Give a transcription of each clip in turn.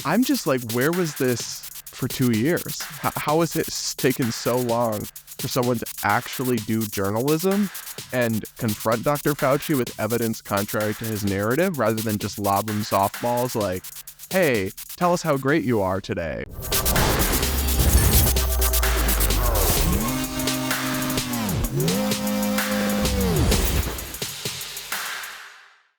I'm just like, where was this for 2 years? How has it taken so long for someone to actually do journalism and confront Dr. Fauci with evidence contrary to his narrative rather than just lob him softballs like, hey, tell us how great you are today?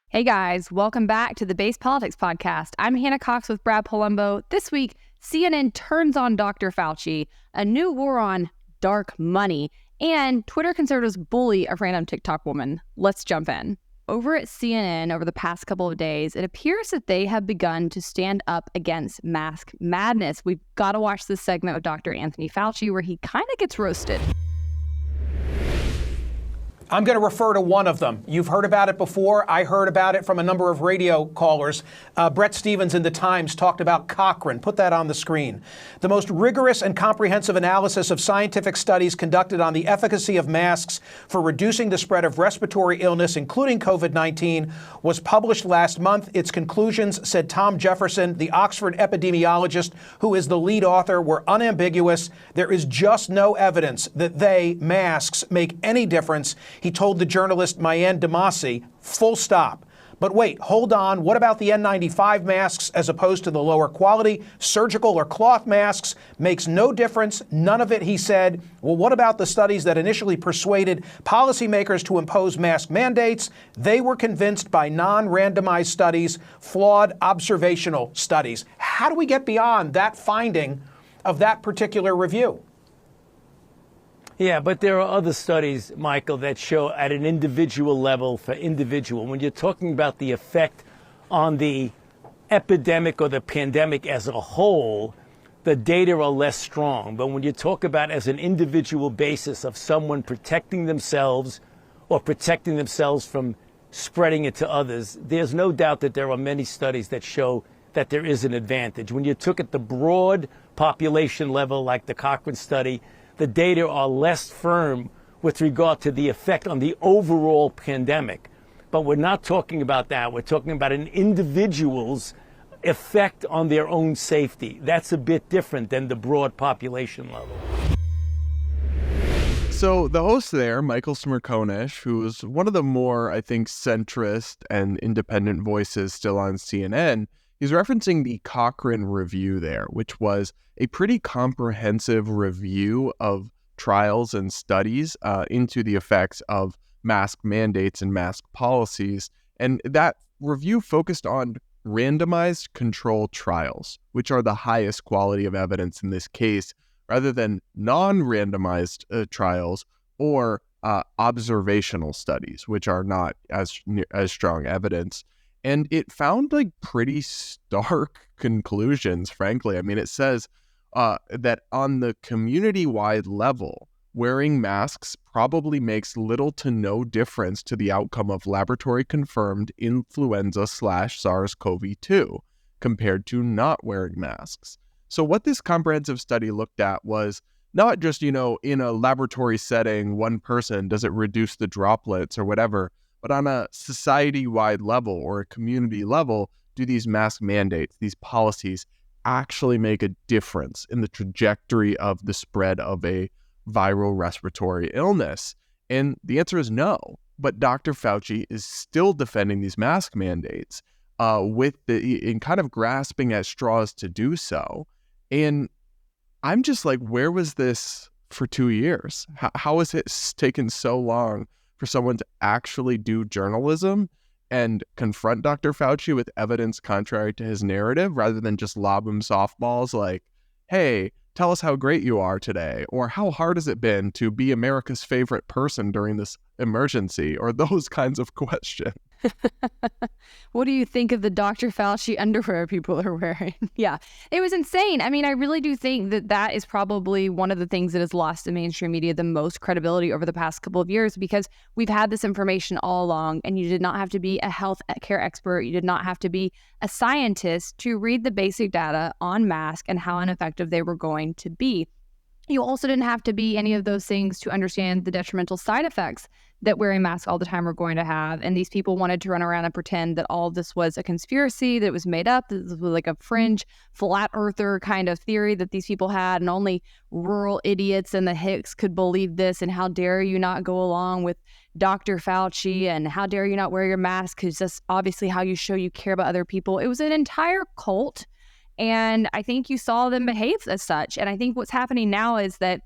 Hey guys, welcome back to the Base Politics Podcast. I'm Hannah Cox with Brad Polumbo. This week, CNN turns on Dr. Fauci, a new war on dark money, and Twitter conservatives bully a random TikTok woman. Let's jump in. Over at CNN over the past couple of days, it appears that they have begun to stand up against mask madness. We've got to watch this segment of Dr. Anthony Fauci where he kind of gets roasted. I'm going to refer to one of them. You've heard about it before. I heard about it from a number of radio callers. Brett Stevens in The Times talked about Cochrane. Put that on the screen. The most rigorous and comprehensive analysis of scientific studies conducted on the efficacy of masks for reducing the spread of respiratory illness, including COVID-19, was published last month. Its conclusions, said Tom Jefferson, the Oxford epidemiologist who is the lead author, were unambiguous. There is just no evidence that masks, make any difference. He told the journalist Mayan Damasi, full stop. But wait, hold on. What about the N95 masks as opposed to the lower quality surgical or cloth masks? Makes no difference. None of it, he said. Well, what about the studies that initially persuaded policymakers to impose mask mandates? They were convinced by non-randomized studies, flawed observational studies. How do we get beyond that finding of that particular review? Yeah, but there are other studies, Michael, that show at an individual level for individual. When you're talking about the effect on the epidemic or the pandemic as a whole, the data are less strong. But when you talk about as an individual basis of someone protecting themselves or protecting themselves from spreading it to others, there's no doubt that there are many studies that show that there is an advantage. When you took at the broad population level, like the Cochrane study, the data are less firm with regard to the effect on the overall pandemic. But we're not talking about that. We're talking about an individual's effect on their own safety. That's a bit different than the broad population level. So the host there, Michael Smerconish, who is one of the more, I think, centrist and independent voices still on CNN, he's referencing the Cochrane review there, which was a pretty comprehensive review of trials and studies into the effects of mask mandates and mask policies. And that review focused on randomized control trials, which are the highest quality of evidence in this case, rather than non-randomized trials or observational studies, which are not as strong evidence. And it found like pretty stark conclusions, frankly. I mean, it says that on the community-wide level, wearing masks probably makes little to no difference to the outcome of laboratory-confirmed influenza/SARS-CoV-2 compared to not wearing masks. So what this comprehensive study looked at was not just, in a laboratory setting, one person, does it reduce the droplets or whatever, but on a society-wide level or a community level, do these mask mandates, these policies, actually make a difference in the trajectory of the spread of a viral respiratory illness? And the answer is no. But Dr. Fauci is still defending these mask mandates in kind of grasping at straws to do so. And I'm just like, where was this for 2 years? How has it taken so long for someone to actually do journalism and confront Dr. Fauci with evidence contrary to his narrative rather than just lob him softballs like, hey, tell us how great you are today, or how hard has it been to be America's favorite person during this emergency, or those kinds of questions. What do you think of the Dr. Fauci underwear people are wearing? Yeah, it was insane. I mean, I really do think that that is probably one of the things that has lost in mainstream media the most credibility over the past couple of years, because we've had this information all along, and you did not have to be a health care expert. You did not have to be a scientist to read the basic data on masks and how ineffective they were going to be. You also didn't have to be any of those things to understand the detrimental side effects that wearing masks all the time were going to have. And these people wanted to run around and pretend that all of this was a conspiracy, that it was made up, that this was like a fringe flat earther kind of theory that these people had, and only rural idiots and the hicks could believe this. And how dare you not go along with Dr. Fauci, and how dare you not wear your mask, because that's obviously how you show you care about other people. It was an entire cult. And I think you saw them behave as such. And I think what's happening now is that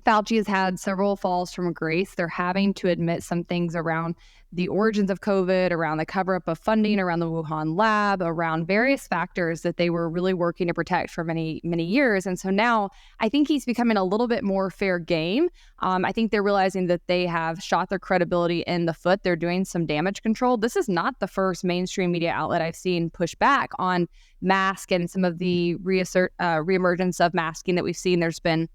Fauci has had several falls from grace. They're having to admit some things around the origins of COVID, around the cover-up of funding, around the Wuhan lab, around various factors that they were really working to protect for many, many years. And so now I think he's becoming a little bit more fair game. I think they're realizing that they have shot their credibility in the foot. They're doing some damage control. This is not the first mainstream media outlet I've seen push back on mask and some of the reemergence of masking that we've seen. There's been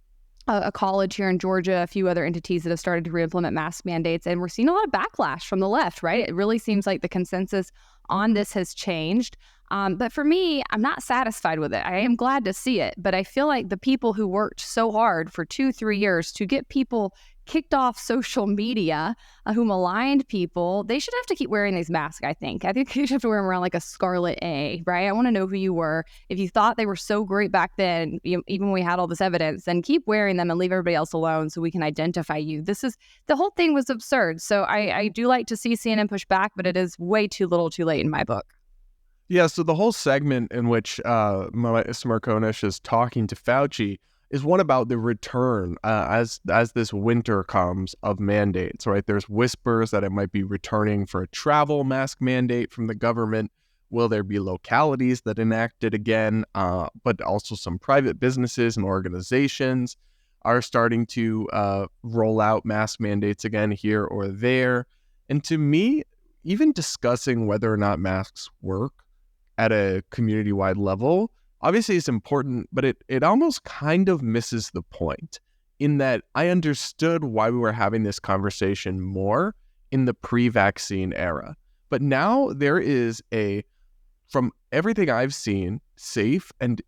a college here in Georgia, a few other entities that have started to reimplement mask mandates, and we're seeing a lot of backlash from the left, right? It really seems like the consensus on this has changed. But for me, I'm not satisfied with it. I am glad to see it, but I feel like the people who worked so hard for 2-3 years to get people kicked off social media, who maligned people, they should have to keep wearing these masks, I think. I think you should have to wear them around like a scarlet A, right? I want to know who you were. If you thought they were so great back then, even when we had all this evidence, then keep wearing them and leave everybody else alone so we can identify you. The whole thing was absurd. So I do like to see CNN push back, but it is way too little too late in my book. Yeah, so the whole segment in which Smerconish is talking to Fauci is one about the return as this winter comes of mandates, right? There's whispers that it might be returning for a travel mask mandate from the government. Will there be localities that enact it again? But also some private businesses and organizations are starting to roll out mask mandates again here or there. And to me, even discussing whether or not masks work at a community-wide level, obviously it's important, but it almost kind of misses the point in that I understood why we were having this conversation more in the pre-vaccine era. But now there is from everything I've seen, safe and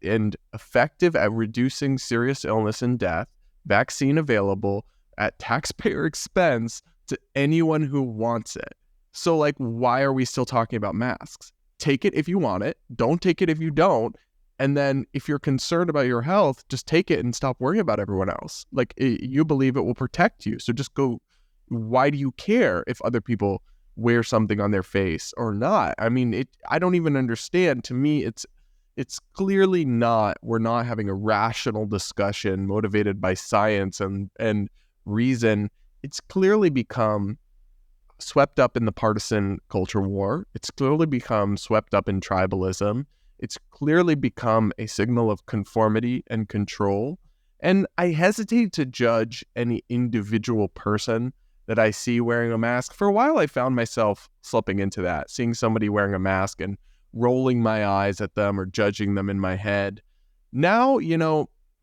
effective at reducing serious illness and death, vaccine available at taxpayer expense to anyone who wants it. So like, why are we still talking about masks? Take it if you want it. Don't take it if you don't. And then if you're concerned about your health, just take it and stop worrying about everyone else. Like, you believe it will protect you. So just go. Why do you care if other people wear something on their face or not? I mean, I don't even understand. To me, it's clearly not. We're not having a rational discussion motivated by science and reason. It's clearly become swept up in the partisan culture war. It's clearly become swept up in tribalism. It's clearly become a signal of conformity and control. And I hesitate to judge any individual person that I see wearing a mask. For a while, I found myself slipping into that, seeing somebody wearing a mask and rolling my eyes at them or judging them in my head. Now,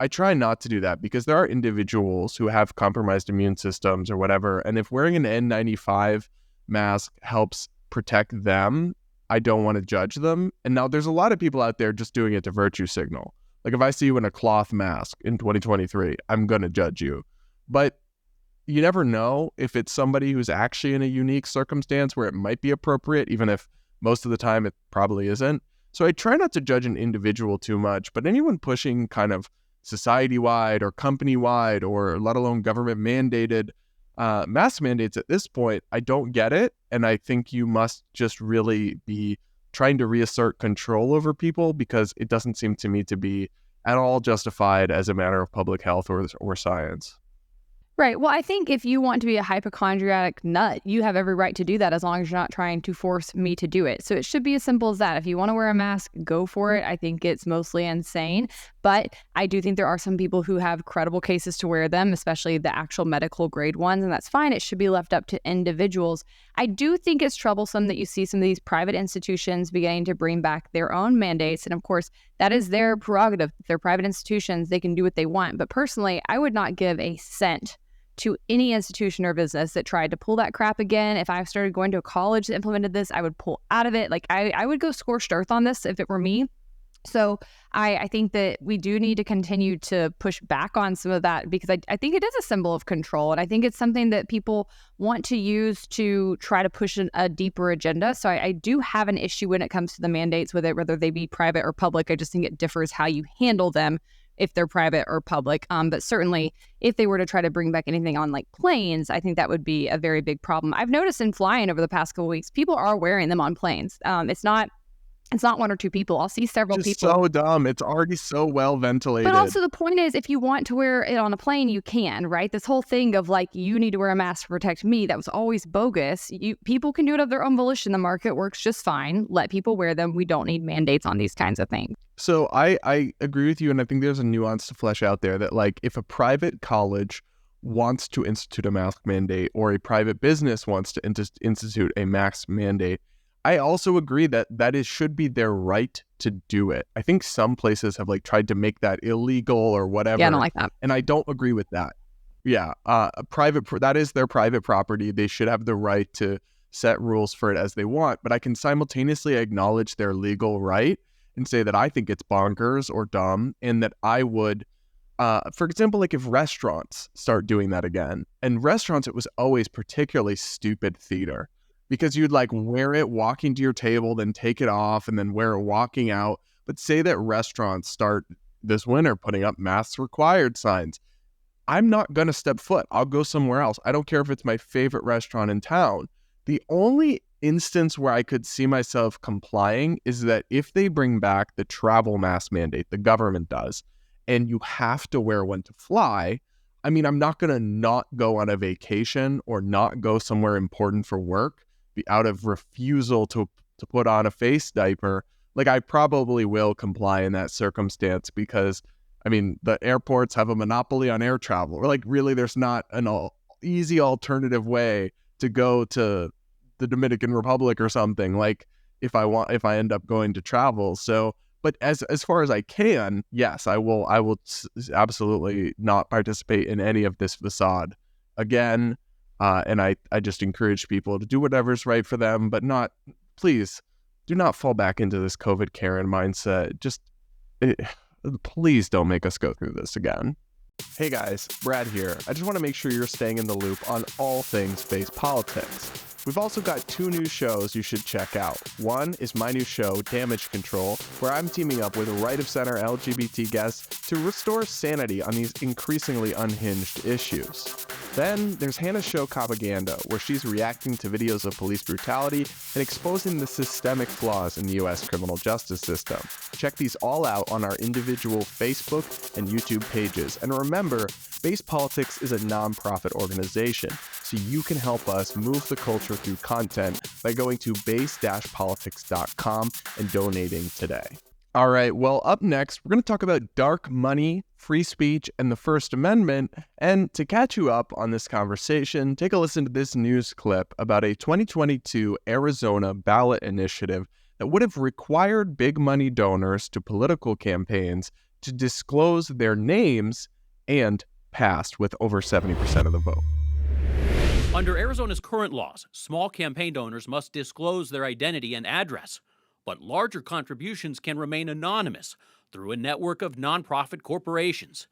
I try not to do that because there are individuals who have compromised immune systems or whatever. And if wearing an N95 mask helps protect them, I don't want to judge them. And now there's a lot of people out there just doing it to virtue signal. Like if I see you in a cloth mask in 2023, I'm going to judge you. But you never know if it's somebody who's actually in a unique circumstance where it might be appropriate, even if most of the time it probably isn't. So I try not to judge an individual too much, but anyone pushing kind of society-wide or company-wide or let alone government-mandated mask mandates at this point, I don't get it. And I think you must just really be trying to reassert control over people because it doesn't seem to me to be at all justified as a matter of public health or science. Right. Well, I think if you want to be a hypochondriac nut, you have every right to do that as long as you're not trying to force me to do it. So it should be as simple as that. If you want to wear a mask, go for it. I think it's mostly insane. But I do think there are some people who have credible cases to wear them, especially the actual medical grade ones, and that's fine. It should be left up to individuals. I do think it's troublesome that you see some of these private institutions beginning to bring back their own mandates. And of course, that is their prerogative. If they're private institutions, they can do what they want. But personally, I would not give a cent to any institution or business that tried to pull that crap again. If I started going to a college that implemented this, I would pull out of it. Like I would go scorched earth on this if it were me. So I think that we do need to continue to push back on some of that, because I think it is a symbol of control. And I think it's something that people want to use to try to push a deeper agenda. So I do have an issue when it comes to the mandates with it, whether they be private or public. I just think it differs how you handle them if they're private or public. But certainly if they were to try to bring back anything on like planes, I think that would be a very big problem. I've noticed in flying over the past couple of weeks, people are wearing them on planes. It's not one or two people. I'll see several Just people. so dumb. It's already so well ventilated. But also the point is, if you want to wear it on a plane, you can, right? This whole thing of like, you need to wear a mask to protect me, that was always bogus. People can do it of their own volition. The market works just fine. Let people wear them. We don't need mandates on these kinds of things. So I agree with you, and I think there's a nuance to flesh out there that, like, if a private college wants to institute a mask mandate or a private business wants to institute a mask mandate, I also agree that should be their right to do it. I think some places have like tried to make that illegal or whatever. Yeah, I don't like that. And I don't agree with that. Yeah, that is their private property. They should have the right to set rules for it as they want. But I can simultaneously acknowledge their legal right and say that I think it's bonkers or dumb, and that I would, for example, like if restaurants start doing that again, and restaurants, it was always particularly stupid theater, because you'd like wear it walking to your table, then take it off, and then wear it walking out. But say that restaurants start this winter putting up masks required signs. I'm not going to step foot. I'll go somewhere else. I don't care if it's my favorite restaurant in town. The only instance where I could see myself complying is that if they bring back the travel mask mandate, the government does, and you have to wear one to fly. I mean, I'm not going to not go on a vacation or not go somewhere important for work out of refusal to put on a face diaper. Like, I probably will comply in that circumstance, because I mean, the airports have a monopoly on air travel. Or like, really, there's not an easy alternative way to go to the Dominican Republic or something, like if I end up going to travel. So, but as far as I can, yes, I will absolutely not participate in any of this facade again. And I just encourage people to do whatever's right for them, but please do not fall back into this COVID Karen mindset. Please don't make us go through this again. Hey guys, Brad here. I just want to make sure you're staying in the loop on all things space politics. We've also got 2 new shows you should check out. One is my new show, Damage Control, where I'm teaming up with right-of-center LGBT guests to restore sanity on these increasingly unhinged issues. Then there's Hannah's show, Propaganda, where she's reacting to videos of police brutality and exposing the systemic flaws in the U.S. criminal justice system. Check these all out on our individual Facebook and YouTube pages. And remember, Base Politics is a nonprofit organization, so you can help us move the culture through content by going to base-politics.com and donating today. All right, well, up next, we're going to talk about dark money, free speech, and the First Amendment. And to catch you up on this conversation, take a listen to this news clip about a 2022 Arizona ballot initiative that would have required big money donors to political campaigns to disclose their names, and passed with over 70% of the vote. Under Arizona's current laws, small campaign donors must disclose their identity and address, but larger contributions can remain anonymous through a network of nonprofit corporations.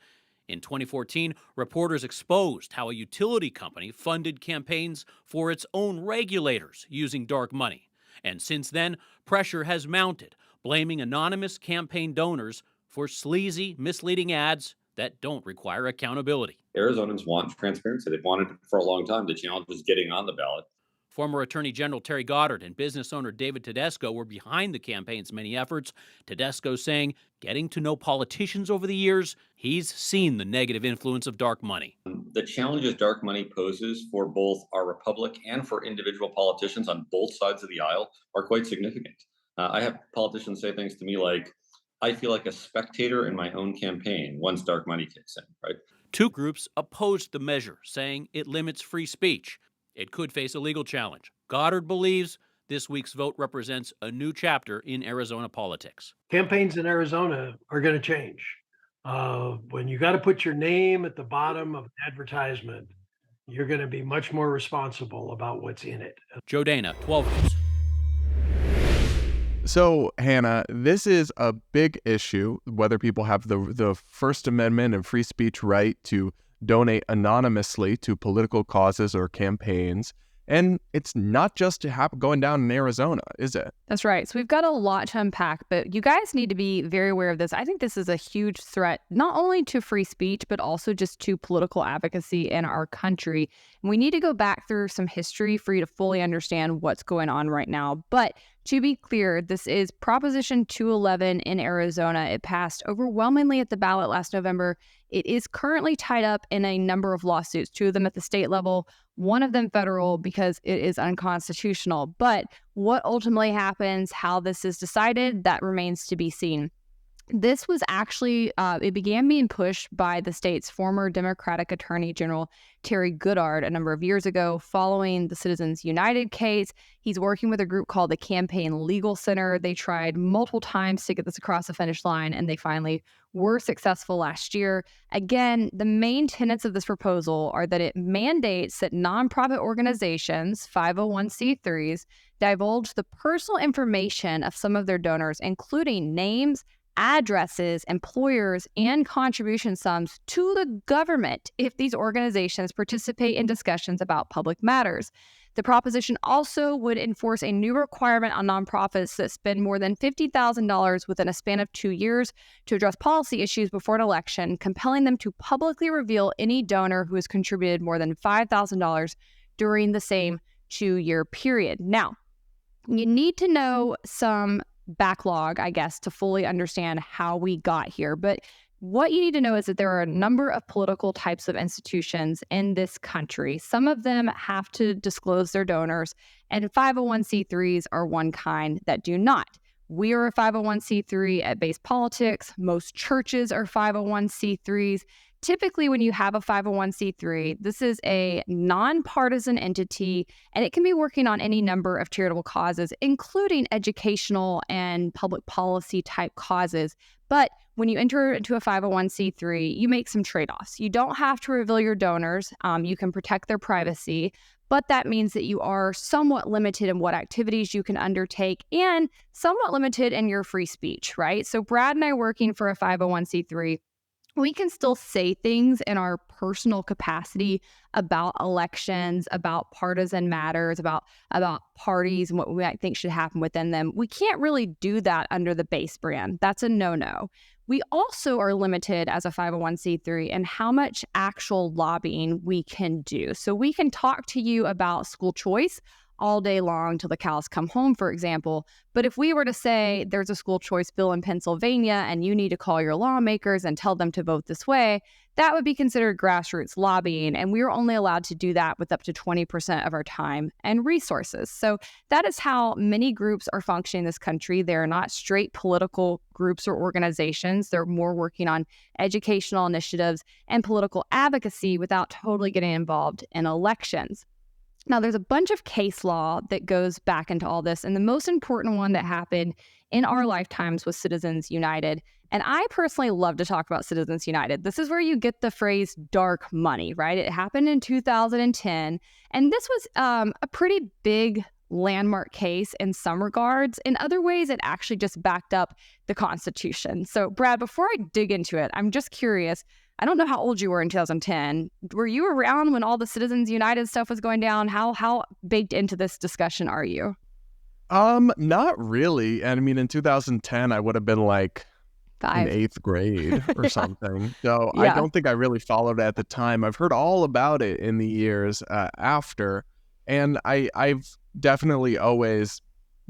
In 2014, reporters exposed how a utility company funded campaigns for its own regulators using dark money. And since then, pressure has mounted, blaming anonymous campaign donors for sleazy, misleading ads that don't require accountability. Arizonans want transparency. They've wanted it for a long time. The challenge is getting on the ballot. Former Attorney General Terry Goddard and business owner David Tedesco were behind the campaign's many efforts. Tedesco saying, getting to know politicians over the years, he's seen the negative influence of dark money. The challenges dark money poses for both our republic and for individual politicians on both sides of the aisle are quite significant. I have politicians say things to me like, I feel like a spectator in my own campaign once dark money kicks in, right? 2 groups opposed the measure, saying it limits free speech. It could face a legal challenge. Goddard believes this week's vote represents a new chapter in Arizona politics. Campaigns in Arizona are going to change. When you got to put your name at the bottom of an advertisement, you're going to be much more responsible about what's in it. Joe Dana, 12 News. So, Hannah, this is a big issue, whether people have the First Amendment and free speech right to donate anonymously to political causes or campaigns. And it's not just going down in Arizona, is it? That's right. So we've got a lot to unpack, but you guys need to be very aware of this. I think this is a huge threat, not only to free speech, but also just to political advocacy in our country. And we need to go back through some history for you to fully understand what's going on right now. But to be clear, this is Proposition 211 in Arizona. It passed overwhelmingly at the ballot last November. It is currently tied up in a number of lawsuits, 2 of them at the state level, 1 of them federal, because it is unconstitutional. But what ultimately happens, how this is decided, that remains to be seen. This was actually, it began being pushed by the state's former Democratic Attorney General, Terry Goodard, a number of years ago, following the Citizens United case. He's working with a group called the Campaign Legal Center. They tried multiple times to get this across the finish line, and they finally were successful last year. Again, the main tenets of this proposal are that it mandates that nonprofit organizations, 501c3s, divulge the personal information of some of their donors, including names, addresses, employers, and contribution sums to the government if these organizations participate in discussions about public matters. The proposition also would enforce a new requirement on nonprofits that spend more than $50,000 within a span of 2 years to address policy issues before an election, compelling them to publicly reveal any donor who has contributed more than $5,000 during the same 2-year period. Now, you need to know some backlog, I guess, to fully understand how we got here. But what you need to know is that there are a number of political types of institutions in this country. Some of them have to disclose their donors, and 501c3s are one kind that do not. We are a 501c3 at Base Politics. Most churches are 501c3s. Typically, when you have a 501c3, this is a nonpartisan entity, and it can be working on any number of charitable causes, including educational and public policy type causes. But when you enter into a 501c3, you make some trade-offs. You don't have to reveal your donors. You can protect their privacy, but that means that you are somewhat limited in what activities you can undertake and somewhat limited in your free speech, right? So Brad and I working for a 501c3, we can still say things in our personal capacity about elections, about partisan matters, about parties and what we might think should happen within them. We can't really do that under the Base brand. That's a no-no. We also are limited as a 501c3 in how much actual lobbying we can do. So we can talk to you about school choice all day long till the cows come home, for example. But if we were to say there's a school choice bill in Pennsylvania and you need to call your lawmakers and tell them to vote this way, that would be considered grassroots lobbying. And we're only allowed to do that with up to 20% of our time and resources. So that is how many groups are functioning in this country. They're not straight political groups or organizations. They're more working on educational initiatives and political advocacy without totally getting involved in elections. Now, there's a bunch of case law that goes back into all this, and the most important one that happened in our lifetimes was Citizens United. And I personally love to talk about Citizens United. This is where you get the phrase dark money, right? It happened in 2010, and this was a pretty big landmark case in some regards. In other ways, it actually just backed up the Constitution. So, Brad, before I dig into it, I'm just curious. I don't know how old you were in 2010. Were you around when all the Citizens United stuff was going down? How baked into this discussion are you? Not really. And I mean, in 2010, I would have been like 5. in 8th grade or something. So Yeah. I don't think I really followed it at the time. I've heard all about it in the years after. And I've definitely always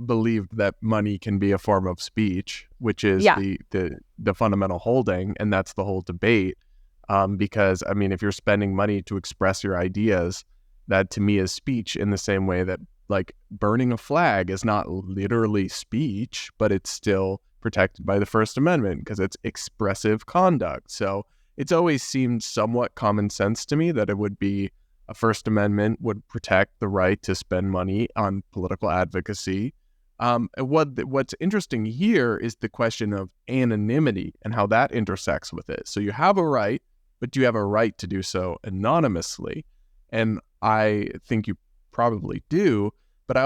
believed that money can be a form of speech, which is the fundamental holding. And that's the whole debate. Because, I mean, if you're spending money to express your ideas, that to me is speech in the same way that, like, burning a flag is not literally speech, but it's still protected by the First Amendment because it's expressive conduct. So it's always seemed somewhat common sense to me that it would be a First Amendment would protect the right to spend money on political advocacy. What's interesting here is the question of anonymity and how that intersects with it. So you have a right, but do you have a right to do so anonymously? And I think you probably do, But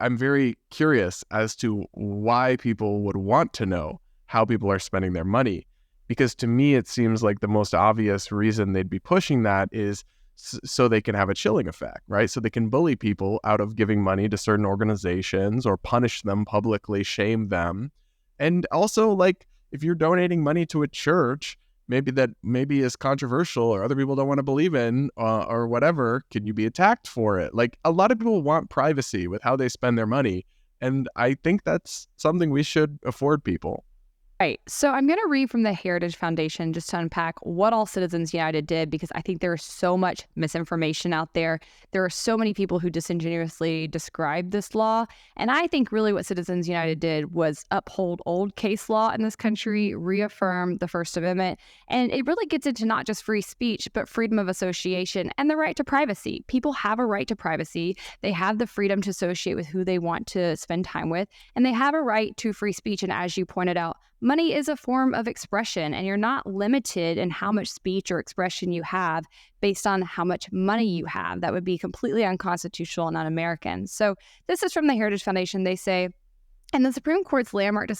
I'm very curious as to why people would want to know how people are spending their money. Because to me, it seems like the most obvious reason they'd be pushing that is so they can have a chilling effect, right? So they can bully people out of giving money to certain organizations or punish them publicly, shame them. And also, like, if you're donating money to a church, maybe is controversial or other people don't want to believe in or whatever, can you be attacked for it? Like, a lot of people want privacy with how they spend their money. And I think that's something we should afford people. Right. So I'm going to read from the Heritage Foundation just to unpack what all Citizens United did, because I think there is so much misinformation out there. There are so many people who disingenuously describe this law. And I think really what Citizens United did was uphold old case law in this country, reaffirm the First Amendment. And it really gets into not just free speech, but freedom of association and the right to privacy. People have a right to privacy. They have the freedom to associate with who they want to spend time with. And they have a right to free speech. And as you pointed out, money is a form of expression, and you're not limited in how much speech or expression you have based on how much money you have. That would be completely unconstitutional and un-American. So this is from the Heritage Foundation. They say, in the Supreme Court's landmark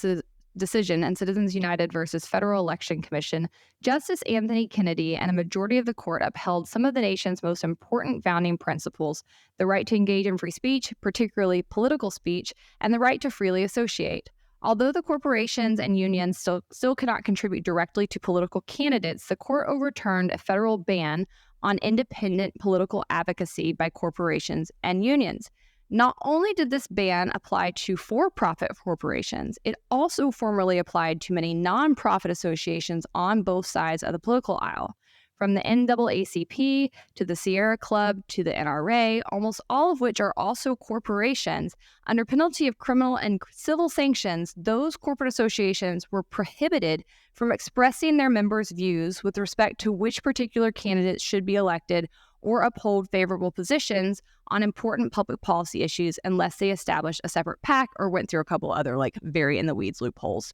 decision in Citizens United versus Federal Election Commission, Justice Anthony Kennedy and a majority of the court upheld some of the nation's most important founding principles: the right to engage in free speech, particularly political speech, and the right to freely associate. Although the corporations and unions still cannot contribute directly to political candidates, the court overturned a federal ban on independent political advocacy by corporations and unions. Not only did this ban apply to for-profit corporations, it also formerly applied to many nonprofit associations on both sides of the political aisle. From the NAACP to the Sierra Club to the NRA, almost all of which are also corporations, under penalty of criminal and civil sanctions, those corporate associations were prohibited from expressing their members' views with respect to which particular candidates should be elected or uphold favorable positions on important public policy issues unless they established a separate PAC or went through a couple other very in the weeds loopholes.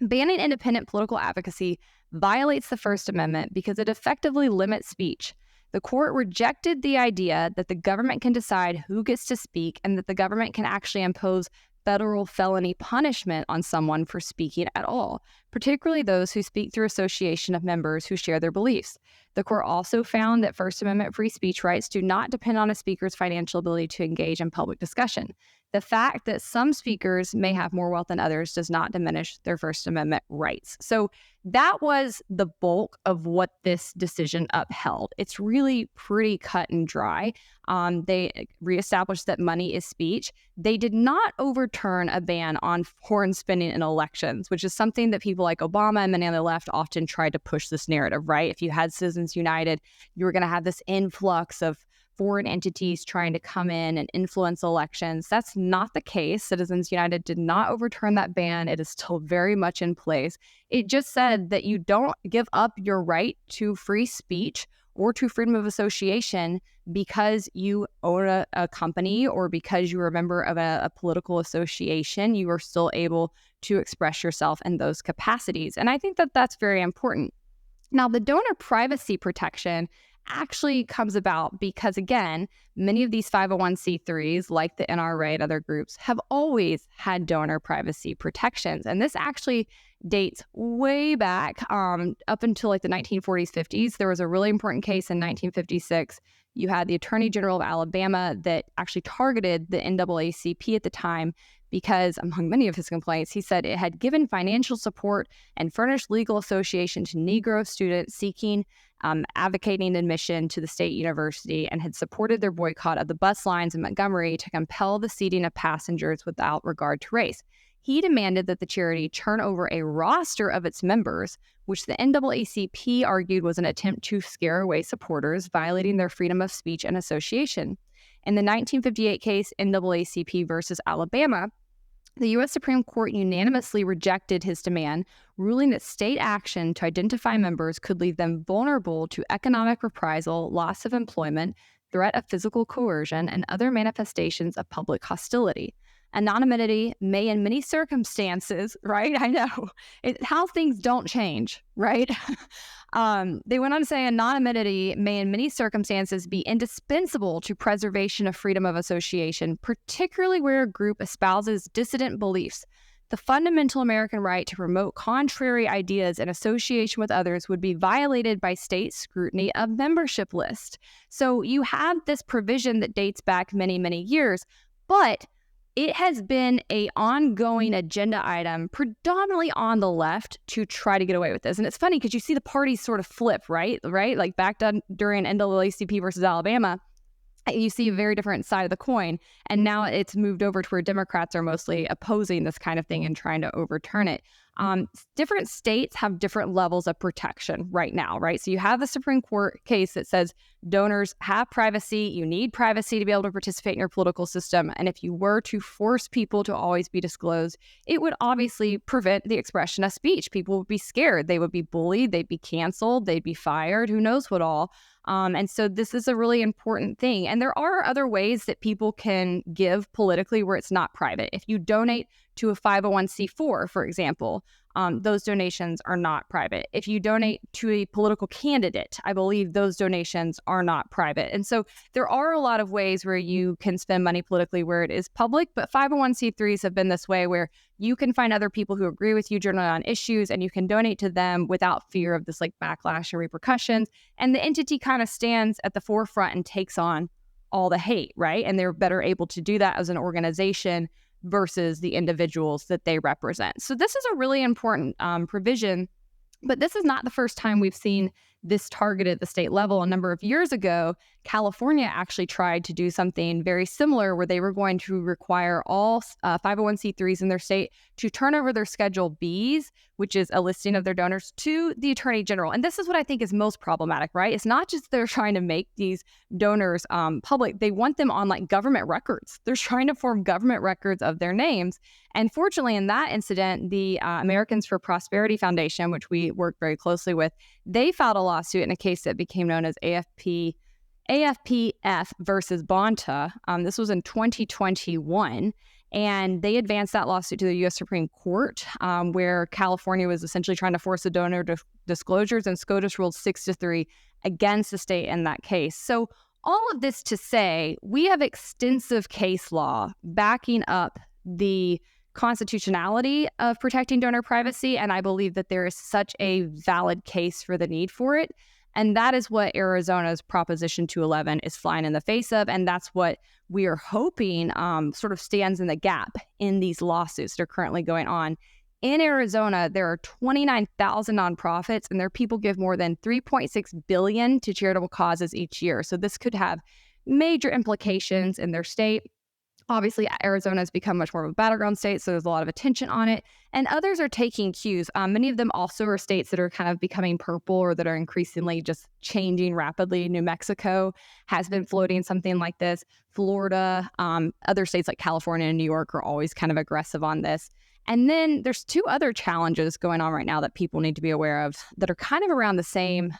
Banning independent political advocacy violates the First Amendment because it effectively limits speech. The court rejected the idea that the government can decide who gets to speak and that the government can actually impose federal felony punishment on someone for speaking at all, particularly those who speak through association of members who share their beliefs. The court also found that First Amendment free speech rights do not depend on a speaker's financial ability to engage in public discussion. The fact that some speakers may have more wealth than others does not diminish their First Amendment rights. So that was the bulk of what this decision upheld. It's really pretty cut and dry. They reestablished that money is speech. They did not overturn a ban on foreign spending in elections, which is something that people like Obama and many on the left often tried to push this narrative, right? If you had Citizens United, you were going to have this influx of foreign entities trying to come in and influence elections. That's not the case. Citizens United did not overturn that ban. It is still very much in place. It just said that you don't give up your right to free speech or to freedom of association because you own a company or because you are a member of a political association. You are still able to express yourself in those capacities. And I think that that's very important. Now, the donor privacy protection actually comes about because, again, many of these 501c3s, like the NRA and other groups, have always had donor privacy protections. And this actually dates way back up until the 1940s, 50s. There was a really important case in 1956. You had the Attorney General of Alabama that actually targeted the NAACP at the time because, among many of his complaints, he said it had given financial support and furnished legal association to Negro students seeking advocating admission to the state university and had supported their boycott of the bus lines in Montgomery to compel the seating of passengers without regard to race. He demanded that the charity turn over a roster of its members, which the NAACP argued was an attempt to scare away supporters, violating their freedom of speech and association. In the 1958 case, NAACP versus Alabama, the U.S. Supreme Court unanimously rejected his demand, ruling that state action to identify members could leave them vulnerable to economic reprisal, loss of employment, threat of physical coercion, and other manifestations of public hostility. Anonymity may in many circumstances, right? I know how things don't change, right? They went on to say anonymity may in many circumstances be indispensable to preservation of freedom of association, particularly where a group espouses dissident beliefs. The fundamental American right to promote contrary ideas in association with others would be violated by state scrutiny of membership lists. So you have this provision that dates back many, many years, but it has been an ongoing agenda item, predominantly on the left, to try to get away with this. And it's funny because you see the parties sort of flip, right? Like back during NAACP versus Alabama, you see a very different side of the coin. And now it's moved over to where Democrats are mostly opposing this kind of thing and trying to overturn it. Different states have different levels of protection right now, right? So you have the Supreme Court case that says donors have privacy. You need privacy to be able to participate in your political system. And if you were to force people to always be disclosed, it would obviously prevent the expression of speech. People would be scared. They would be bullied. They'd be canceled. They'd be fired. Who knows what all. And so this is a really important thing. And there are other ways that people can give politically where it's not private. If you donate to a 501c4, for example, those donations are not private. If you donate to a political candidate, I believe those donations are not private. And so there are a lot of ways where you can spend money politically where it is public, but 501c3s have been this way where you can find other people who agree with you generally on issues and you can donate to them without fear of this like backlash and repercussions. And the entity kind of stands at the forefront and takes on all the hate, right? And they're better able to do that as an organization versus the individuals that they represent. So this is a really important provision, but this is not the first time we've seen this targeted at the state level. A number of years ago, California actually tried to do something very similar where they were going to require all 501c3s in their state to turn over their Schedule Bs, which is a listing of their donors, to the Attorney General. And this is what I think is most problematic, right? It's not just they're trying to make these donors public. They want them on like government records. They're trying to form government records of their names. And fortunately, in that incident, the Americans for Prosperity Foundation, which we work very closely with, they filed a lawsuit in a case that became known as AFPF versus Bonta. This was in 2021. And they advanced that lawsuit to the U.S. Supreme Court, where California was essentially trying to force the donor disclosures, and SCOTUS ruled 6-3 against the state in that case. So all of this to say, we have extensive case law backing up the constitutionality of protecting donor privacy, and I believe that there is such a valid case for the need for it. And that is what Arizona's Proposition 211 is flying in the face of. And that's what we are hoping sort of stands in the gap in these lawsuits that are currently going on. In Arizona, there are 29,000 nonprofits, and their people give more than $3.6 billion to charitable causes each year. So this could have major implications in their state. Obviously, Arizona has become much more of a battleground state, so there's a lot of attention on it. And others are taking cues. Many of them also are states that are kind of becoming purple or that are increasingly just changing rapidly. New Mexico has been floating something like this. Florida, other states like California and New York are always kind of aggressive on this. And then there's two other challenges going on right now that people need to be aware of that are kind of around the same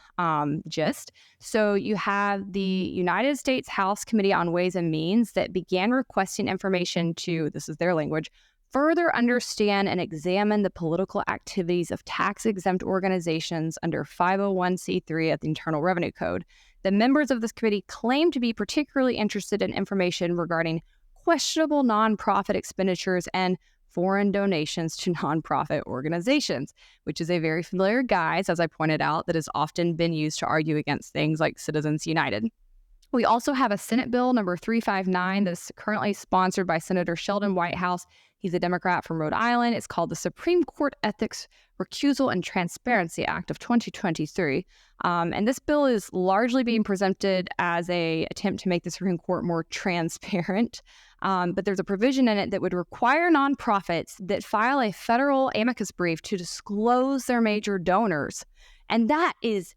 gist. So you have the United States House Committee on Ways and Means that began requesting information to, this is their language, further understand and examine the political activities of tax-exempt organizations under 501c3 of the Internal Revenue Code. The members of this committee claim to be particularly interested in information regarding questionable nonprofit expenditures and foreign donations to nonprofit organizations, which is a very familiar guise, as I pointed out, that has often been used to argue against things like Citizens United. We also have a Senate bill, number 359, that's currently sponsored by Senator Sheldon Whitehouse. He's a Democrat from Rhode Island. It's called the Supreme Court Ethics, Recusal, and Transparency Act of 2023. And this bill is largely being presented as an attempt to make the Supreme Court more transparent. But there's a provision in it that would require nonprofits that file a federal amicus brief to disclose their major donors. And that is,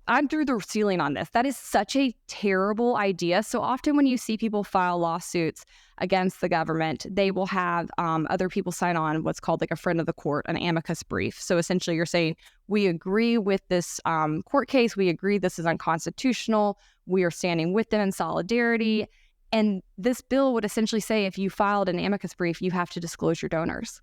I'm through the ceiling on this. That is such a terrible idea. So often when you see people file lawsuits against the government, they will have other people sign on what's called like a friend of the court, an amicus brief. So essentially you're saying, we agree with this court case. We agree this is unconstitutional. We are standing with them in solidarity. And this bill would essentially say if you filed an amicus brief, you have to disclose your donors.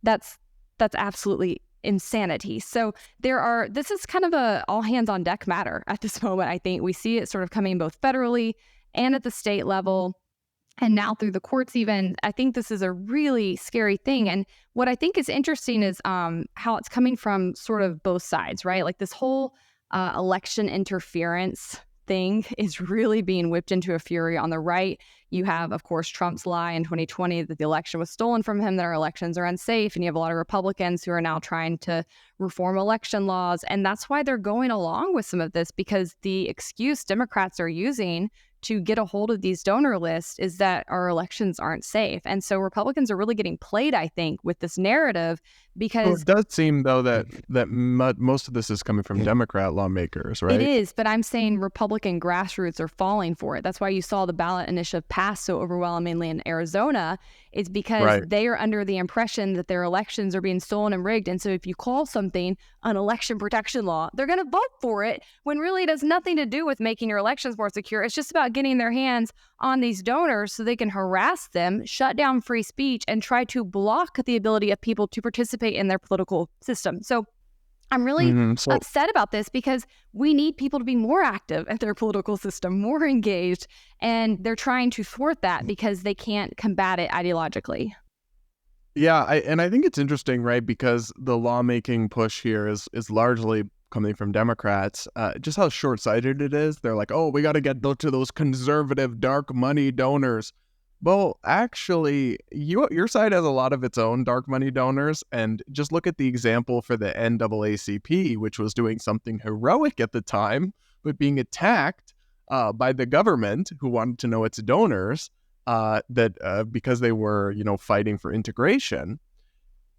That's absolutely insanity. So this is kind of a all hands on deck matter at this moment. I think we see it sort of coming both federally and at the state level, and now through the courts even. I think this is a really scary thing. And what I think is interesting is how it's coming from sort of both sides, right? Like this whole election interference thing is really being whipped into a fury on the right. You have, of course, Trump's lie in 2020 that the election was stolen from him, that our elections are unsafe. And you have a lot of Republicans who are now trying to reform election laws. And that's why they're going along with some of this, because the excuse Democrats are using to get a hold of these donor lists is that our elections aren't safe. And so Republicans are really getting played, I think, with this narrative, because it does seem, though, that most of this is coming from Democrat lawmakers, right? It is, but I'm saying Republican grassroots are falling for it. That's why you saw the ballot initiative pass so overwhelmingly in Arizona, is because they are under the impression that their elections are being stolen and rigged. And so if you call something an election protection law, they're going to vote for it, when really it has nothing to do with making your elections more secure. It's just about getting their hands on these donors so they can harass them, shut down free speech, and try to block the ability of people to participate in their political system. So I'm really upset about this, because we need people to be more active in their political system, more engaged, and they're trying to thwart that because they can't combat it ideologically. Yeah, I think it's interesting, right? Because the lawmaking push here is largely coming from Democrats. Just how short-sighted it is. They're like, oh, we got to get to those conservative dark money donors. Well, actually, your side has a lot of its own dark money donors, and just look at the example for the NAACP, which was doing something heroic at the time, but being attacked by the government, who wanted to know its donors, because they were, fighting for integration.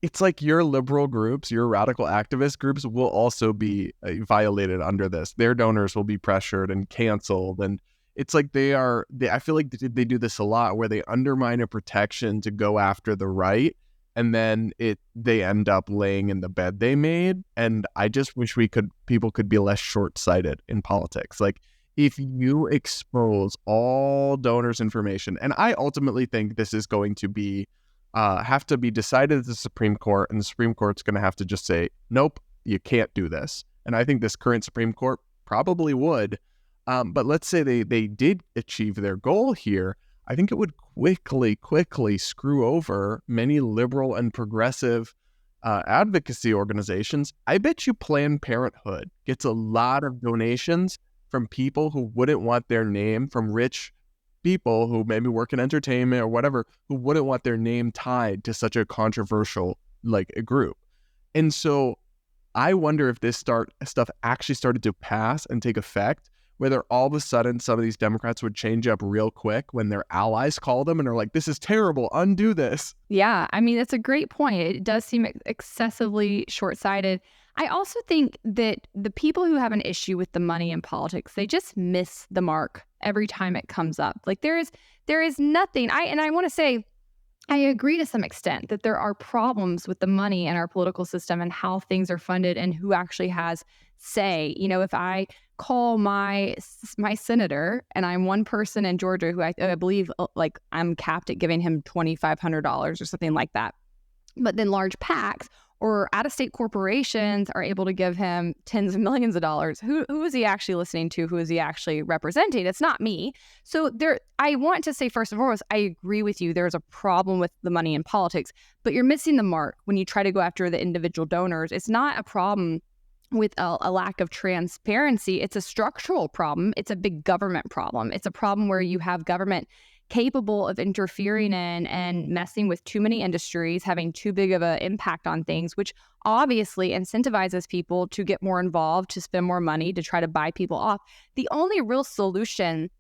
It's like your liberal groups, your radical activist groups will also be violated under this. Their donors will be pressured and canceled, and it's like I feel like they do this a lot, where they undermine a protection to go after the right, and then they end up laying in the bed they made. And I just wish people could be less short-sighted in politics. Like, if you expose all donors' information, and I ultimately think this is going to be have to be decided at the Supreme Court, and the Supreme Court's going to have to just say, nope, you can't do this. And I think this current Supreme Court probably would. But let's say they did achieve their goal here. I think it would quickly screw over many liberal and progressive advocacy organizations. I bet you Planned Parenthood gets a lot of donations from people who wouldn't want their name, from rich people who maybe work in entertainment or whatever, who wouldn't want their name tied to such a controversial a group. And so I wonder if this stuff actually started to pass and take effect, whether all of a sudden some of these Democrats would change up real quick when their allies call them and are like, this is terrible, undo this. Yeah, I mean, that's a great point. It does seem excessively short-sighted. I also think that the people who have an issue with the money in politics, they just miss the mark every time it comes up. Like there is nothing. I want to say, I agree to some extent that there are problems with the money in our political system and how things are funded and who actually has say. If I call my senator, and I'm one person in Georgia who I believe like I'm capped at giving him $2,500 or something like that. But then large PACs or out-of-state corporations are able to give him tens of millions of dollars. Who is he actually listening to? Who is he actually representing? It's not me. So I want to say, first and foremost, I agree with you. There's a problem with the money in politics, but you're missing the mark when you try to go after the individual donors. It's not a problem with a lack of transparency. It's a structural problem. It's a big government problem. It's a problem where you have government capable of interfering in and messing with too many industries, having too big of an impact on things, which obviously incentivizes people to get more involved, to spend more money, to try to buy people off. The only real solution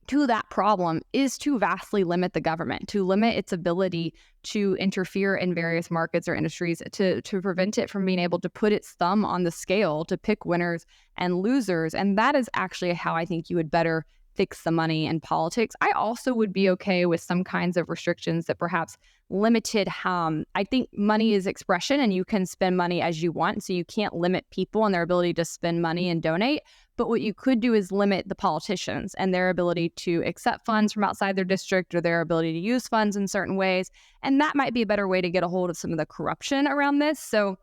to that problem is to vastly limit the government, to limit its ability to interfere in various markets or industries, to prevent it from being able to put its thumb on the scale, to pick winners and losers. And that is actually how I think you would better fix the money in politics. I also would be okay with some kinds of restrictions that perhaps limited I think money is expression and you can spend money as you want. So you can't limit people and their ability to spend money and donate. But what you could do is limit the politicians and their ability to accept funds from outside their district or their ability to use funds in certain ways. And that might be a better way to get a hold of some of the corruption around this. So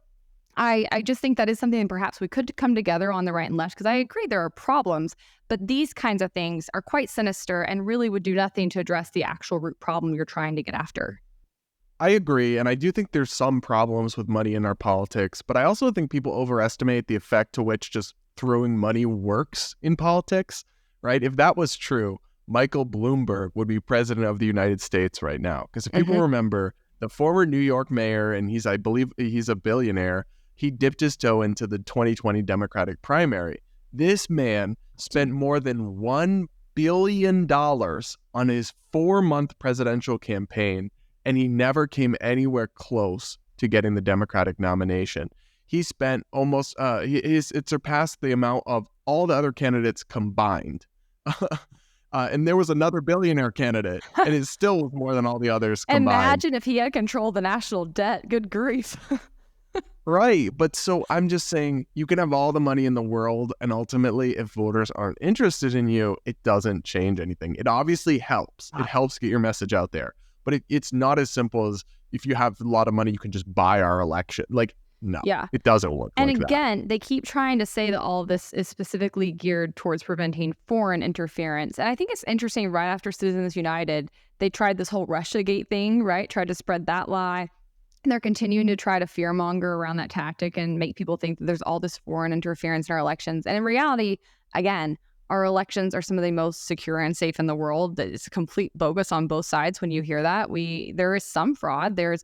I just think that is something perhaps we could come together on the right and left, because I agree there are problems, but these kinds of things are quite sinister and really would do nothing to address the actual root problem you're trying to get after. I agree, and I do think there's some problems with money in our politics, but I also think people overestimate the effect to which just throwing money works in politics, right? If that was true, Michael Bloomberg would be president of the United States right now. Because if people remember, the former New York mayor, and I believe he's a billionaire, he dipped his toe into the 2020 Democratic primary. This man spent more than $1 billion on his 4-month presidential campaign, and he never came anywhere close to getting the Democratic nomination. He spent almost, it surpassed the amount of all the other candidates combined. And there was another billionaire candidate, and it still was more than all the others combined. Imagine if he had control of the national debt. Good grief. Right. But so I'm just saying, you can have all the money in the world, and ultimately, if voters aren't interested in you, it doesn't change anything. It obviously helps. It helps get your message out there. But it's not as simple as if you have a lot of money, you can just buy our election. Like, no, it doesn't work and like that. Again, they keep trying to say that all of this is specifically geared towards preventing foreign interference. And I think it's interesting, right after Citizens United, they tried this whole Russiagate thing, right? Tried to spread that lie. And they're continuing to try to fearmonger around that tactic and make people think that there's all this foreign interference in our elections. And in reality, again, our elections are some of the most secure and safe in the world. It's complete bogus on both sides when you hear that. There is some fraud. There's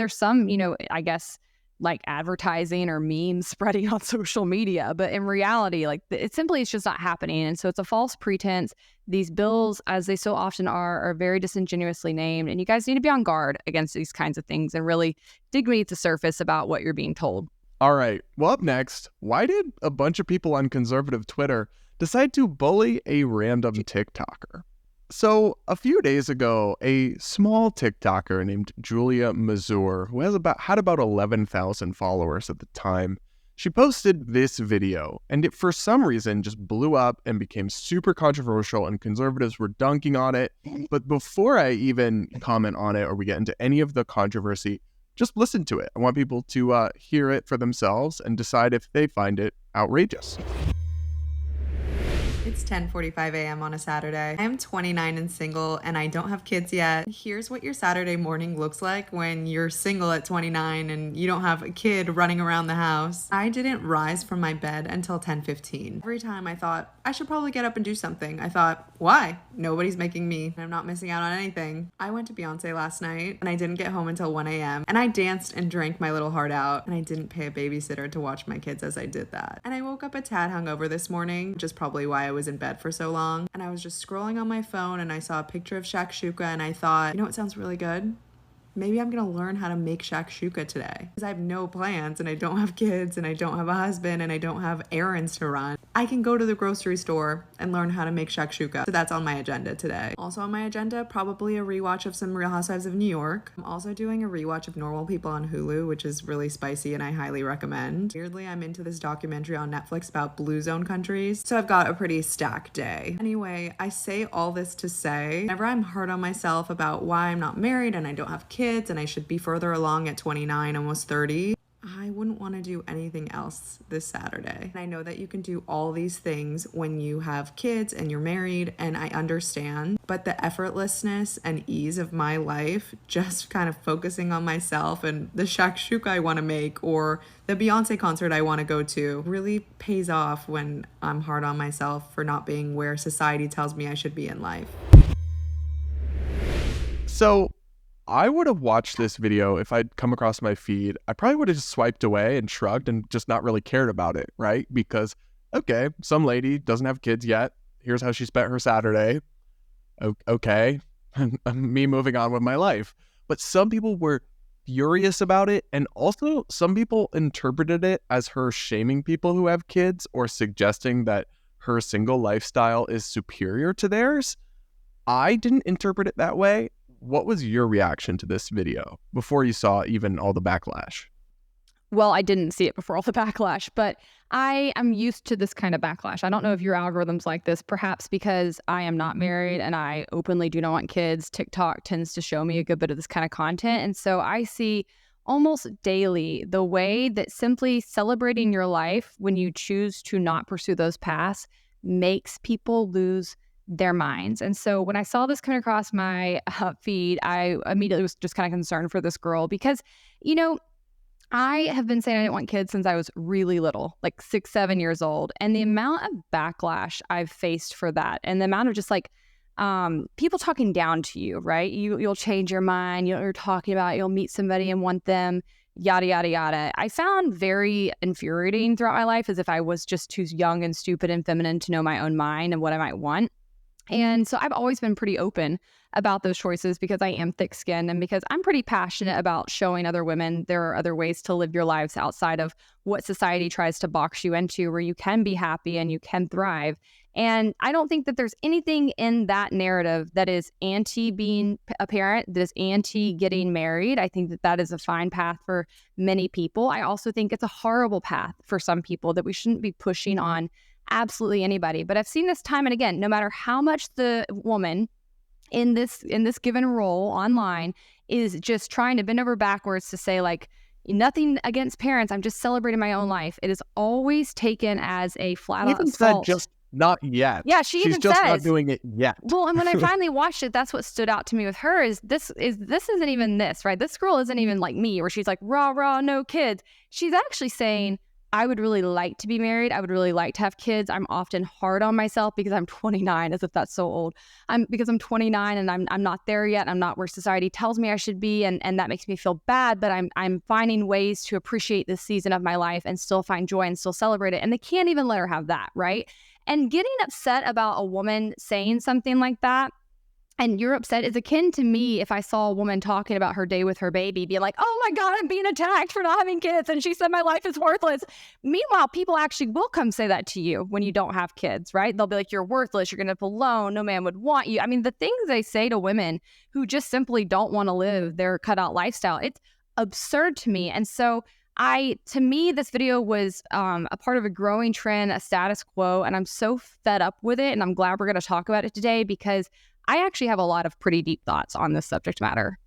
some, I guess, like advertising or memes spreading on social media. But in reality, it's just not happening. And so it's a false pretense. These bills, as they so often are very disingenuously named. And you guys need to be on guard against these kinds of things and really dig beneath the surface about what you're being told. All right. Well, up next, why did a bunch of people on conservative Twitter decide to bully a random TikToker? So a few days ago, a small TikToker named Julia Mazur, who had about 11,000 followers at the time, she posted this video, and it for some reason just blew up and became super controversial, and conservatives were dunking on it. But before I even comment on it or we get into any of the controversy, just listen to it. I want people to hear it for themselves and decide if they find it outrageous. It's 10:45 a.m. on a Saturday. I am 29 and single, and I don't have kids yet. Here's what your Saturday morning looks like when you're single at 29 and you don't have a kid running around the house. I didn't rise from my bed until 10:15. Every time I thought, I should probably get up and do something. I thought, why? Nobody's making me. I'm not missing out on anything. I went to Beyonce last night, and I didn't get home until 1 a.m. And I danced and drank my little heart out, and I didn't pay a babysitter to watch my kids as I did that. And I woke up a tad hungover this morning, which is probably why I was in bed for so long. And I was just scrolling on my phone, and I saw a picture of shakshuka, and I thought, what sounds really good? Maybe I'm gonna learn how to make shakshuka today. Because I have no plans, and I don't have kids, and I don't have a husband, and I don't have errands to run. I can go to the grocery store and learn how to make shakshuka. So that's on my agenda today. Also on my agenda, probably a rewatch of some Real Housewives of New York. I'm also doing a rewatch of Normal People on Hulu, which is really spicy and I highly recommend. Weirdly, I'm into this documentary on Netflix about blue zone countries. So I've got a pretty stacked day. Anyway, I say all this to say, whenever I'm hard on myself about why I'm not married and I don't have kids and I should be further along at 29, almost 30, I wouldn't want to do anything else this Saturday. And I know that you can do all these things when you have kids and you're married, and I understand, but the effortlessness and ease of my life, just kind of focusing on myself and the shakshuka I want to make or the Beyonce concert I want to go to, really pays off when I'm hard on myself for not being where society tells me I should be in life. So I would have watched this video if I'd come across my feed. I probably would have just swiped away and shrugged and just not really cared about it, right? Because, okay, some lady doesn't have kids yet. Here's how she spent her Saturday. Okay, me moving on with my life. But some people were furious about it, and also some people interpreted it as her shaming people who have kids or suggesting that her single lifestyle is superior to theirs. I didn't interpret it that way. What was your reaction to this video before you saw even all the backlash? Well, I didn't see it before all the backlash, but I am used to this kind of backlash. I don't know if your algorithm's like this, perhaps because I am not married and I openly do not want kids. TikTok tends to show me a good bit of this kind of content. And so I see almost daily the way that simply celebrating your life when you choose to not pursue those paths makes people lose their minds. And so when I saw this come across my feed, I immediately was just kind of concerned for this girl because, you know, I have been saying I didn't want kids since I was really little, like 6, 7 years old. And the amount of backlash I've faced for that and the amount of just like people talking down to you, right? You'll change your mind. You're talking about you'll meet somebody and want them, yada, yada, yada. I found very infuriating throughout my life as if I was just too young and stupid and feminine to know my own mind and what I might want. And so I've always been pretty open about those choices because I am thick-skinned and because I'm pretty passionate about showing other women there are other ways to live your lives outside of what society tries to box you into, where you can be happy and you can thrive. And I don't think that there's anything in that narrative that is anti being a parent, that is anti getting married. I think that that is a fine path for many people. I also think it's a horrible path for some people that we shouldn't be pushing on absolutely anybody. But I've seen this time and again, no matter how much the woman in this given role online is just trying to bend over backwards to say like, nothing against parents, I'm just celebrating my own life. It is always taken as a flat out assault. Said just not yet. Yeah, she's just not doing it yet. Well, and when I finally watched it, that's what stood out to me with her is this isn't even this, right? This girl isn't even like me where she's like, rah, no kids. She's actually saying, I would really like to be married. I would really like to have kids. I'm often hard on myself because I'm 29, as if that's so old. Because I'm 29 and I'm not there yet. I'm not where society tells me I should be, and that makes me feel bad. But I'm finding ways to appreciate this season of my life and still find joy and still celebrate it. And they can't even let her have that, right? And getting upset about a woman saying something like that, and you're upset, is akin to me if I saw a woman talking about her day with her baby, being like, oh my God, I'm being attacked for not having kids. And she said my life is worthless. Meanwhile, people actually will come say that to you when you don't have kids, right? They'll be like, you're worthless. You're going to have alone. No man would want you. I mean, the things they say to women who just simply don't want to live their cutout lifestyle, it's absurd to me. And so to me, this video was a part of a growing trend, a status quo, and I'm so fed up with it. And I'm glad we're going to talk about it today because I actually have a lot of pretty deep thoughts on this subject matter.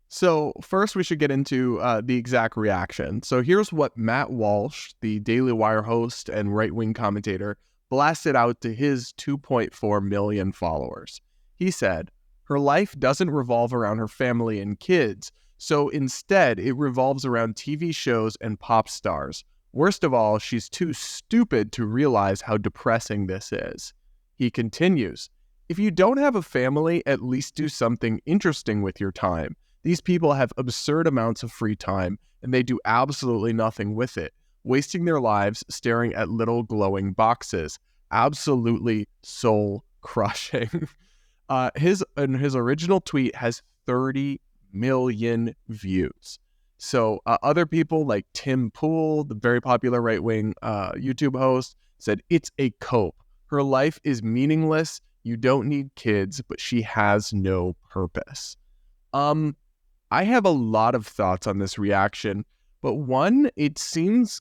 So first we should get into the exact reaction. So here's what Matt Walsh, the Daily Wire host and right-wing commentator, blasted out to his 2.4 million followers. He said, her life doesn't revolve around her family and kids, so instead it revolves around TV shows and pop stars. Worst of all, she's too stupid to realize how depressing this is. He continues, if you don't have a family, at least do something interesting with your time. These people have absurd amounts of free time, and they do absolutely nothing with it, wasting their lives staring at little glowing boxes. Absolutely soul-crushing. His original tweet has 30 million views. So other people like Tim Pool, the very popular right-wing YouTube host, said, it's a cope. Her life is meaningless. You don't need kids, but she has no purpose. I have a lot of thoughts on this reaction, but one, it seems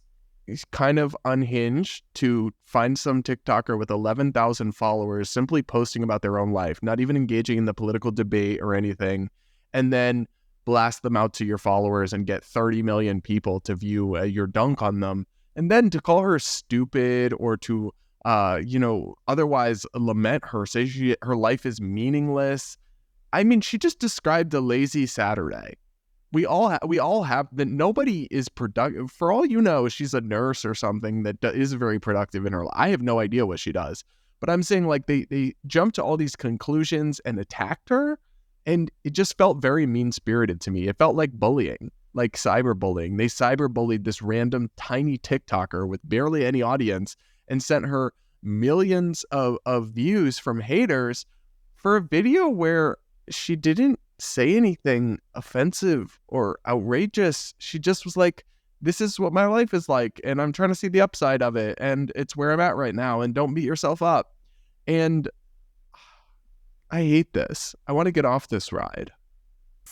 kind of unhinged to find some TikToker with 11,000 followers simply posting about their own life, not even engaging in the political debate or anything, and then blast them out to your followers and get 30 million people to view your dunk on them, and then to call her stupid or to otherwise lament her, say her life is meaningless. I mean, she just described a lazy Saturday. We all have that. Nobody is productive. For all you know, she's a nurse or something that is very productive in her life. I have no idea what she does, but I'm saying like they jumped to all these conclusions and attacked her, and it just felt very mean-spirited to me. It felt like bullying, like cyberbullying. They cyberbullied this random tiny TikToker with barely any audience and sent her millions of views from haters for a video where she didn't say anything offensive or outrageous. She just was like this is what my life is like, and I'm trying to see the upside of it, and it's where I'm at right now, and don't beat yourself up. And I hate this. I want to get off this ride.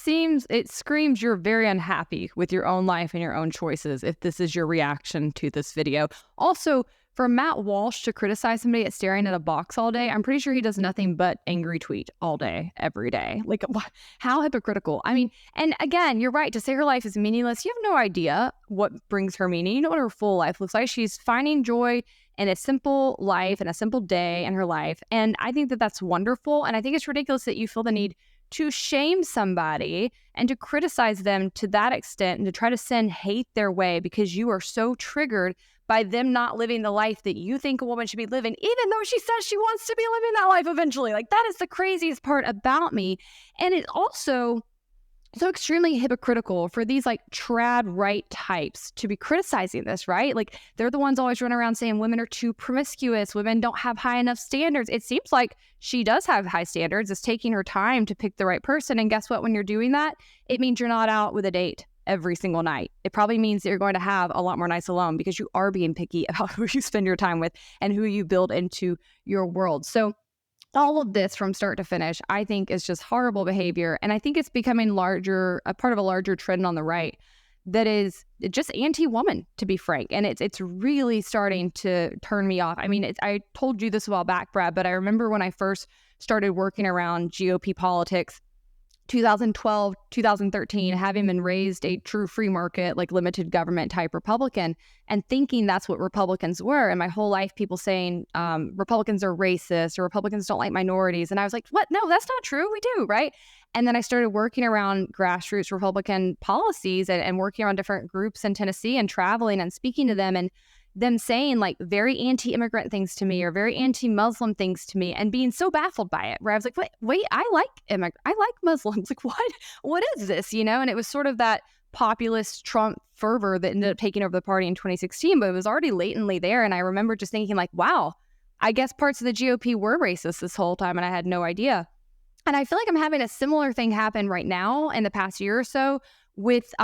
It screams you're very unhappy with your own life and your own choices if this is your reaction to this video. Also, for Matt Walsh to criticize somebody at staring at a box all day, I'm pretty sure he does nothing but angry tweet all day, every day. Like, how hypocritical. I mean, and again, you're right. To say her life is meaningless, you have no idea what brings her meaning. You know what her full life looks like. She's finding joy in a simple life and a simple day in her life. And I think that that's wonderful. And I think it's ridiculous that you feel the need to shame somebody and to criticize them to that extent and to try to send hate their way because you are so triggered by them not living the life that you think a woman should be living, even though she says she wants to be living that life eventually. Like, that is the craziest part about me. And it's also so extremely hypocritical for these like trad right types to be criticizing this, right? Like, they're the ones always running around saying women are too promiscuous, women don't have high enough standards. It seems like she does have high standards. It's taking her time to pick the right person. And guess what? When you're doing that, it means you're not out with a date every single night. It probably means that you're going to have a lot more nights alone because you are being picky about who you spend your time with and who you build into your world. So all of this from start to finish, I think, is just horrible behavior. And I think it's becoming a part of a larger trend on the right that is just anti-woman, to be frank. And it's really starting to turn me off. I mean, I told you this a while back, Brad, but I remember when I first started working around GOP politics, 2012, 2013, having been raised a true free market, like limited government type Republican, and thinking that's what Republicans were. And my whole life, people saying Republicans are racist or Republicans don't like minorities. And I was like, what? No, that's not true. We do, right? And then I started working around grassroots Republican policies and working around different groups in Tennessee and traveling and speaking to them and them saying like very anti-immigrant things to me or very anti-Muslim things to me and being so baffled by it, where I was like, wait, I like Muslims. Like, what is this? You know? And it was sort of that populist Trump fervor that ended up taking over the party in 2016, but it was already latently there. And I remember just thinking like, wow, I guess parts of the GOP were racist this whole time and I had no idea. And I feel like I'm having a similar thing happen right now in the past year or so with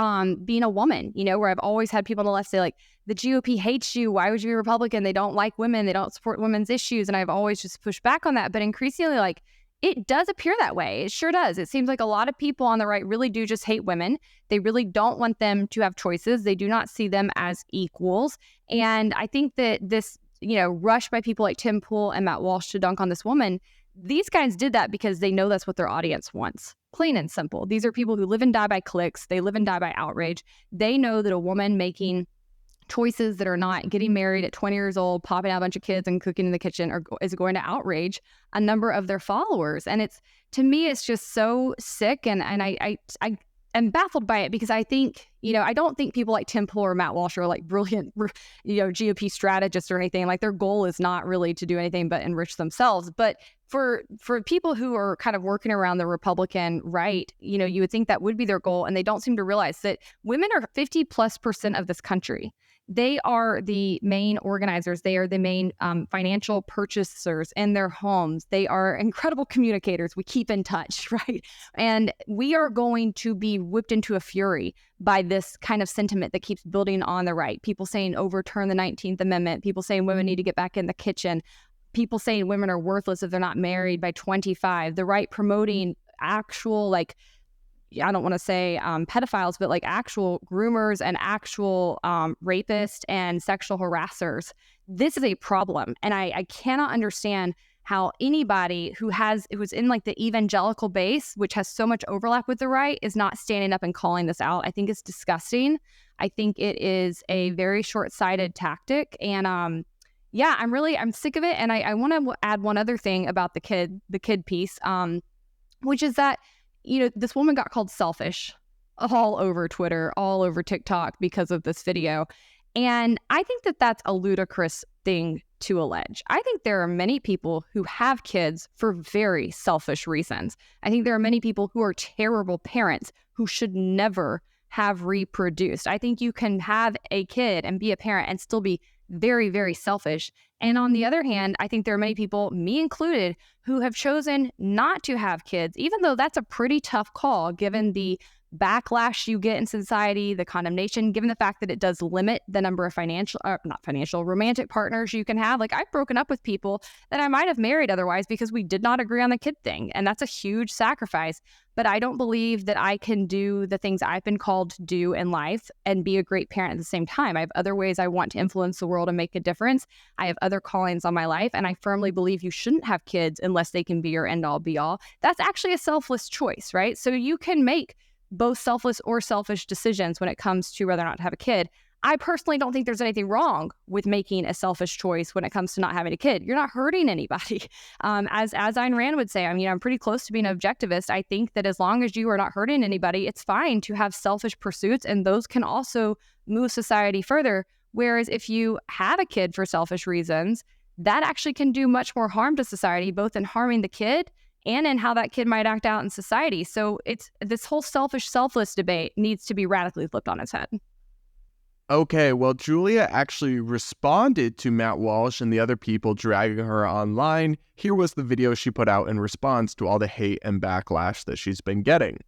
being a woman, you know, where I've always had people on the left say like, the GOP hates you. Why would you be a Republican? They don't like women. They don't support women's issues. And I've always just pushed back on that. But increasingly, like, it does appear that way. It sure does. It seems like a lot of people on the right really do just hate women. They really don't want them to have choices. They do not see them as equals. And I think that this, you know, rush by people like Tim Pool and Matt Walsh to dunk on this woman, these guys did that because they know that's what their audience wants. Plain and simple. These are people who live and die by clicks. They live and die by outrage. They know that a woman making choices that are not getting married at 20 years old, popping out a bunch of kids and cooking in the kitchen is going to outrage a number of their followers. And it's, to me, it's just so sick. And I am baffled by it because I think, you know, I don't think people like Tim Pool or Matt Walsh are like brilliant, you know, GOP strategists or anything. Like, their goal is not really to do anything but enrich themselves. But for people who are kind of working around the Republican right, you know, you would think that would be their goal. And they don't seem to realize that women are 50+% of this country. They are the main organizers. They are the main financial purchasers in their homes. They are incredible communicators. We keep in touch, right? And we are going to be whipped into a fury by this kind of sentiment that keeps building on the right. People saying overturn the 19th Amendment. People saying women need to get back in the kitchen. People saying women are worthless if they're not married by 25. The right promoting actual, like, I don't want to say pedophiles, but like actual groomers and actual rapists and sexual harassers. This is a problem. And I cannot understand how anybody who's in like the evangelical base, which has so much overlap with the right, is not standing up and calling this out. I think it's disgusting. I think it is a very short-sighted tactic. And yeah, I'm sick of it. And I want to add one other thing about the kid piece, which is that, you know, this woman got called selfish all over Twitter, all over TikTok because of this video. And I think that that's a ludicrous thing to allege. I think there are many people who have kids for very selfish reasons. I think there are many people who are terrible parents who should never have reproduced. I think you can have a kid and be a parent and still be very, very selfish. And on the other hand, I think there are many people, me included, who have chosen not to have kids, even though that's a pretty tough call given the backlash you get in society, the condemnation, given the fact that it does limit the number of romantic partners you can have. Like, I've broken up with people that I might have married otherwise because we did not agree on the kid thing. And that's a huge sacrifice. But I don't believe that I can do the things I've been called to do in life and be a great parent at the same time. I have other ways I want to influence the world and make a difference. I have other callings on my life. And I firmly believe you shouldn't have kids unless they can be your end all be all. That's actually a selfless choice, right? So you can make both selfless or selfish decisions when it comes to whether or not to have a kid. I personally don't think there's anything wrong with making a selfish choice when it comes to not having a kid. You're not hurting anybody. As Ayn Rand would say, I mean, I'm pretty close to being an objectivist. I think that as long as you are not hurting anybody, it's fine to have selfish pursuits, and those can also move society further. Whereas if you have a kid for selfish reasons, that actually can do much more harm to society, both in harming the kid and in how that kid might act out in society. So it's this whole selfish, selfless debate needs to be radically flipped on its head. Okay, well, Julia actually responded to Matt Walsh and the other people dragging her online. Here was the video she put out in response to all the hate and backlash that she's been getting.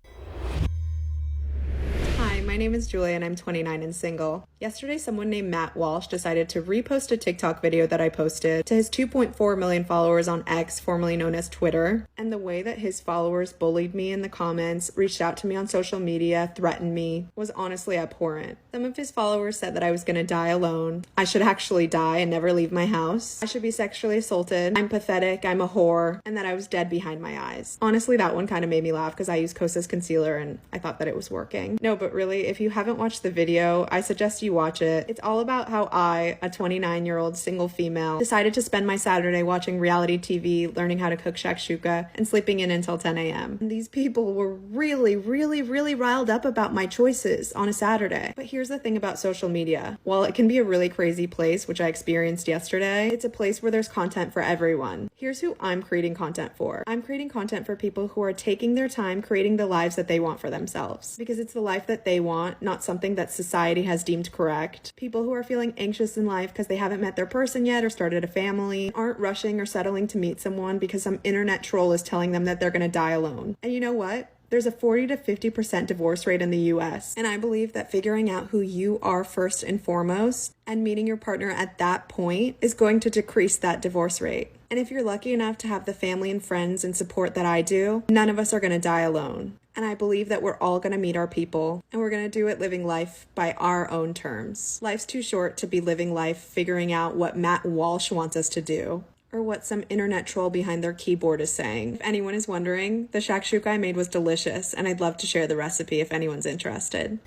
Hi, my name is Julia and I'm 29 and single. Yesterday, someone named Matt Walsh decided to repost a TikTok video that I posted to his 2.4 million followers on X, formerly known as Twitter. And the way that his followers bullied me in the comments, reached out to me on social media, threatened me, was honestly abhorrent. Some of his followers said that I was gonna die alone, I should actually die and never leave my house, I should be sexually assaulted, I'm pathetic, I'm a whore, and that I was dead behind my eyes. Honestly, that one kind of made me laugh because I use Kosas concealer and I thought that it was working. No, but really, if you haven't watched the video, I suggest you watch it. It's all about how I, a 29-year-old single female, decided to spend my Saturday watching reality TV, learning how to cook shakshuka, and sleeping in until 10 a.m. And these people were really riled up about my choices on a Saturday. But here's the thing about social media. While it can be a really crazy place, which I experienced yesterday, it's a place where there's content for everyone. Here's who I'm creating content for. I'm creating content for people who are taking their time creating the lives that they want for themselves. Because it's the life that they want, not something that society has deemed correct. People who are feeling anxious in life because they haven't met their person yet or started a family, aren't rushing or settling to meet someone because some internet troll is telling them that they're gonna die alone. And you know what? There's a 40 to 50% divorce rate in the US. And I believe that figuring out who you are first and foremost and meeting your partner at that point is going to decrease that divorce rate. And if you're lucky enough to have the family and friends and support that I do, none of us are going to die alone. And I believe that we're all going to meet our people, and we're going to do it living life by our own terms. Life's too short to be living life figuring out what Matt Walsh wants us to do, or what some internet troll behind their keyboard is saying. If anyone is wondering, the shakshuka I made was delicious, and I'd love to share the recipe if anyone's interested.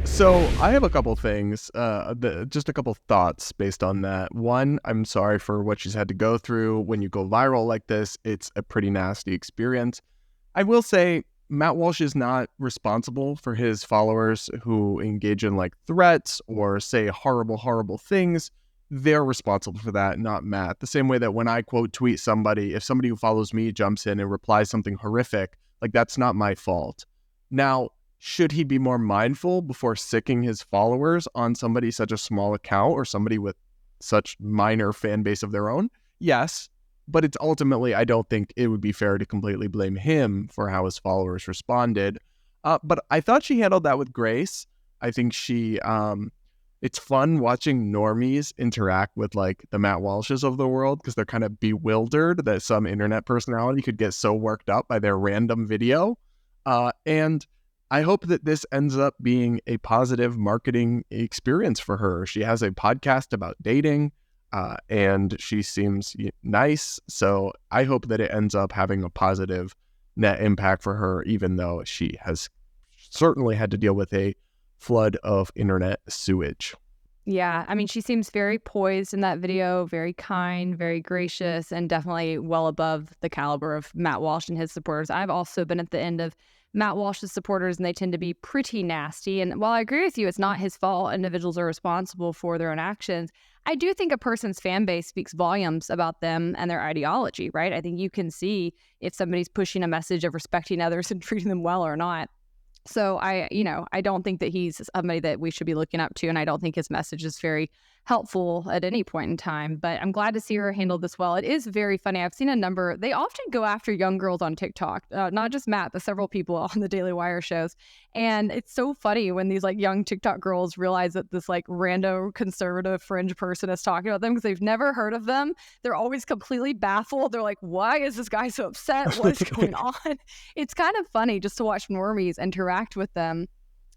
So I have a couple things, just a couple thoughts based on that. One, I'm sorry for what she's had to go through. When you go viral like this, it's a pretty nasty experience. I will say Matt Walsh is not responsible for his followers who engage in like threats or say horrible things. They're responsible for that, not Matt. The same way that when I quote tweet somebody, if somebody who follows me jumps in and replies something horrific, like that's not my fault. Now, should he be more mindful before sicking his followers on somebody such a small account or somebody with such minor fan base of their own? Yes. But it's ultimately, I don't think it would be fair to completely blame him for how his followers responded. But I thought she handled that with grace. I think it's fun watching normies interact with like the Matt Walshes of the world because they're kind of bewildered that some internet personality could get so worked up by their random video. And I hope that this ends up being a positive marketing experience for her. She has a podcast about dating. And she seems nice, so I hope that it ends up having a positive net impact for her, even though she has certainly had to deal with a flood of internet sewage. Yeah, I mean, she seems very poised in that video, very kind, very gracious, and definitely well above the caliber of Matt Walsh and his supporters. I've also been at the end of Matt Walsh's supporters, and they tend to be pretty nasty. And while I agree with you, it's not his fault. Individuals are responsible for their own actions. I do think a person's fan base speaks volumes about them and their ideology, right? I think you can see if somebody's pushing a message of respecting others and treating them well or not. So I don't think that he's somebody that we should be looking up to, and I don't think his message is very helpful at any point in time. But I'm glad to see her handle this well. It is very funny. I've seen a number. They often go after young girls on TikTok, not just Matt, but several people on the Daily Wire shows. And it's so funny when these like young TikTok girls realize that this like rando conservative fringe person is talking about them because they've never heard of them. They're always completely baffled. They're like, why is this guy so upset? What is going on? It's kind of funny just to watch normies interact with them.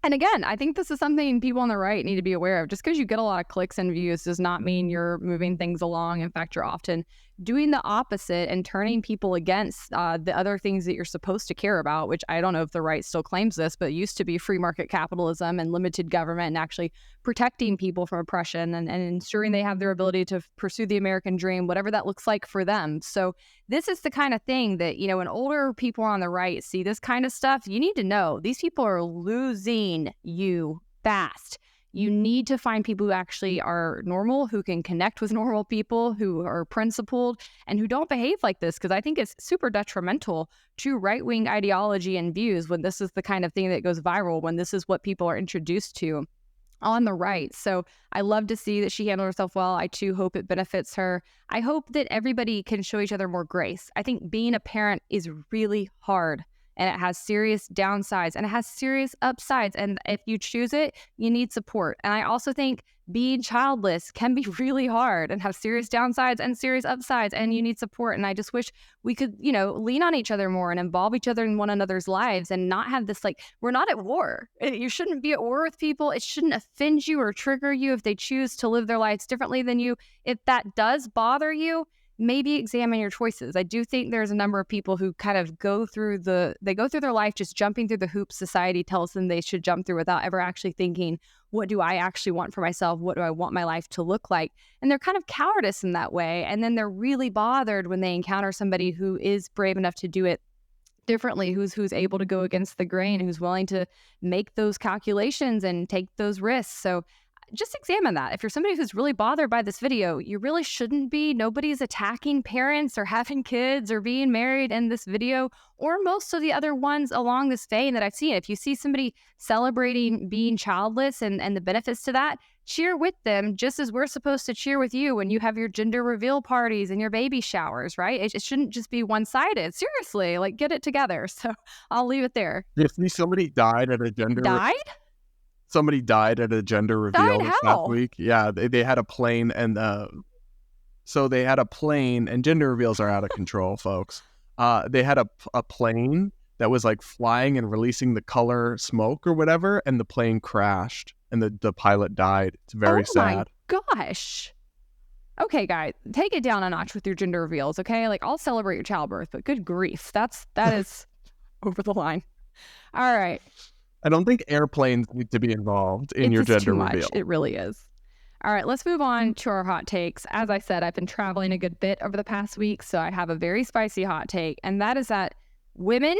And again, I think this is something people on the right need to be aware of. Just because you get a lot of clicks and views does not mean you're moving things along. In fact, you're often doing the opposite and turning people against the other things that you're supposed to care about, which I don't know if the right still claims this, but it used to be free market capitalism and limited government and actually protecting people from oppression and ensuring they have their ability to pursue the American dream, whatever that looks like for them. So this is the kind of thing that, when older people on the right see this kind of stuff, you need to know these people are losing you fast. You need to find people who actually are normal, who can connect with normal people, who are principled, and who don't behave like this, because I think it's super detrimental to right-wing ideology and views when this is the kind of thing that goes viral, when this is what people are introduced to on the right. So I love to see that she handled herself well. I too hope it benefits her. I hope that everybody can show each other more grace. I think being a parent is really hard. And it has serious downsides and it has serious upsides. And if you choose it, you need support. And I also think being childless can be really hard and have serious downsides and serious upsides, and you need support. And I just wish we could, lean on each other more and involve each other in one another's lives and not have this, like, we're not at war. You shouldn't be at war with people. It shouldn't offend you or trigger you if they choose to live their lives differently than you. If that does bother you, maybe examine your choices. I do think there's a number of people who kind of go through their life just jumping through the hoops society tells them they should jump through without ever actually thinking, what do I actually want for myself? What do I want my life to look like? And they're kind of cowardice in that way. And then they're really bothered when they encounter somebody who is brave enough to do it differently, who's able to go against the grain, who's willing to make those calculations and take those risks. So just examine that. If you're somebody who's really bothered by this video, you really shouldn't be. Nobody's attacking parents or having kids or being married in this video, or most of the other ones along this vein that I've seen. If you see somebody celebrating being childless and the benefits to that, cheer with them, just as we're supposed to cheer with you when you have your gender reveal parties and your baby showers, right? It shouldn't just be one-sided. Seriously, like, get it together. So I'll leave it there. If somebody died at a gender... Somebody died at a gender reveal this past week. Yeah, they had a plane, and so they had a plane, and gender reveals are out of control, folks. They had a plane that was like flying and releasing the color smoke or whatever, and the plane crashed, and the pilot died. It's very sad. Oh my gosh. Okay, guys, take it down a notch with your gender reveals, okay? Like, I'll celebrate your childbirth, but good grief, that is over the line. All right. I don't think airplanes need to be involved in your gender reveal. It really is. All right, let's move on to our hot takes. As I said, I've been traveling a good bit over the past week, so I have a very spicy hot take, and that is that women,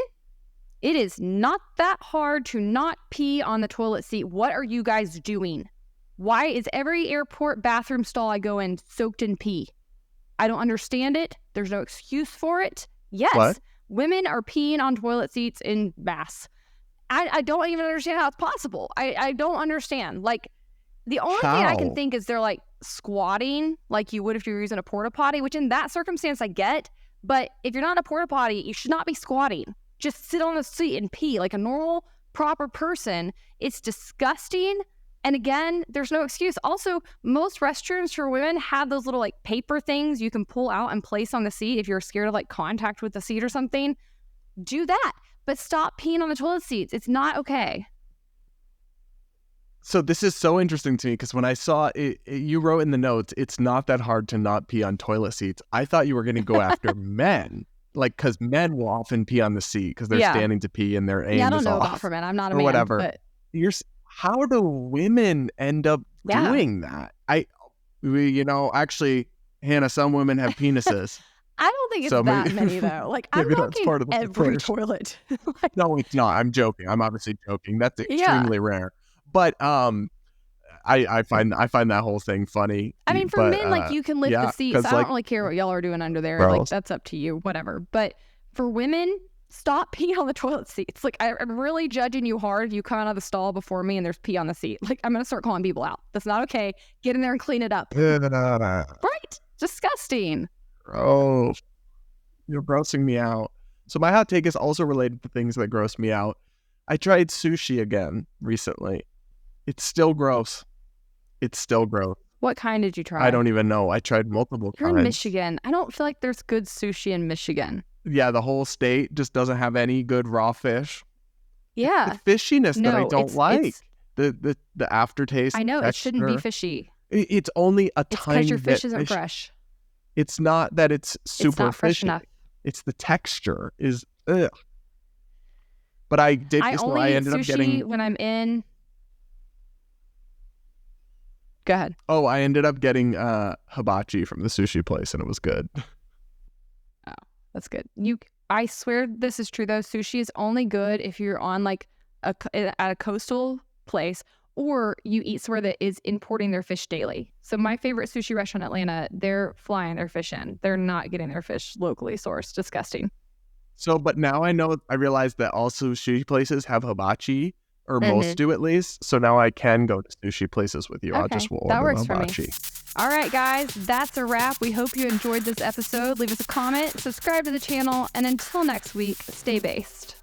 it is not that hard to not pee on the toilet seat. What are you guys doing? Why is every airport bathroom stall I go in soaked in pee? I don't understand it. There's no excuse for it. Yes, what? Women are peeing on toilet seats in mass. I don't even understand how it's possible. I don't understand. Like, the only thing I can think is they're like squatting like you would if you were using a porta potty, which in that circumstance I get. But if you're not in a porta potty, you should not be squatting. Just sit on the seat and pee like a normal, proper person. It's disgusting. And again, there's no excuse. Also, most restrooms for women have those little like paper things you can pull out and place on the seat if you're scared of like contact with the seat or something. Do that. But stop peeing on the toilet seats. It's not okay. So this is so interesting to me because when I saw it, you wrote in the notes, it's not that hard to not pee on toilet seats. I thought you were going to go after men, like, because men will often pee on the seat because they're standing to pee and their aim is off. Yeah, I don't know about for men. I'm not a man. Or whatever. But... How do women end up doing that? Actually, Hannah, some women have penises. I don't think it's that many, though. Like, I'm talking every toilet. No, it's not. I'm joking. I'm obviously joking. That's extremely rare. But I find that whole thing funny. I mean, for men, like, you can lift the seats. I don't really care what y'all are doing under there. Like, that's up to you, whatever. But for women, stop peeing on the toilet seats. Like, I'm really judging you hard if you come out of the stall before me and there's pee on the seat. Like, I'm going to start calling people out. That's not okay. Get in there and clean it up. Right? Disgusting. Oh, you're grossing me out. So my hot take is also related to things that gross me out. I tried sushi again recently. It's still gross. It's still gross. What kind did you try? I don't even know. I tried multiple You're kinds. in Michigan. I don't feel like there's good sushi in Michigan. Yeah, the whole state just doesn't have any good raw fish. Yeah. The fishiness that I don't like. It's, the aftertaste. I know, texture. it shouldn't be fishy. It's only a It's tiny because your bit fish isn't fresh. It's not that it's super It's not fresh fishy. enough. It's the texture is ugh. But I did. I only I eat ended up sushi getting. when I'm in. Go ahead. Oh, I ended up getting hibachi from the sushi place, and it was good. Oh, that's good. I swear this is true though. Sushi is only good if you're on like at a coastal place, or you eat somewhere that is importing their fish daily. So my favorite sushi restaurant in Atlanta, they're flying their fish in. They're not getting their fish locally sourced. Disgusting. So, but now I realize that all sushi places have hibachi, or most do at least. So now I can go to sushi places with you. Okay, I'll just order that works hibachi. for me. All right, guys, that's a wrap. We hope you enjoyed this episode. Leave us a comment, subscribe to the channel, and until next week, stay based.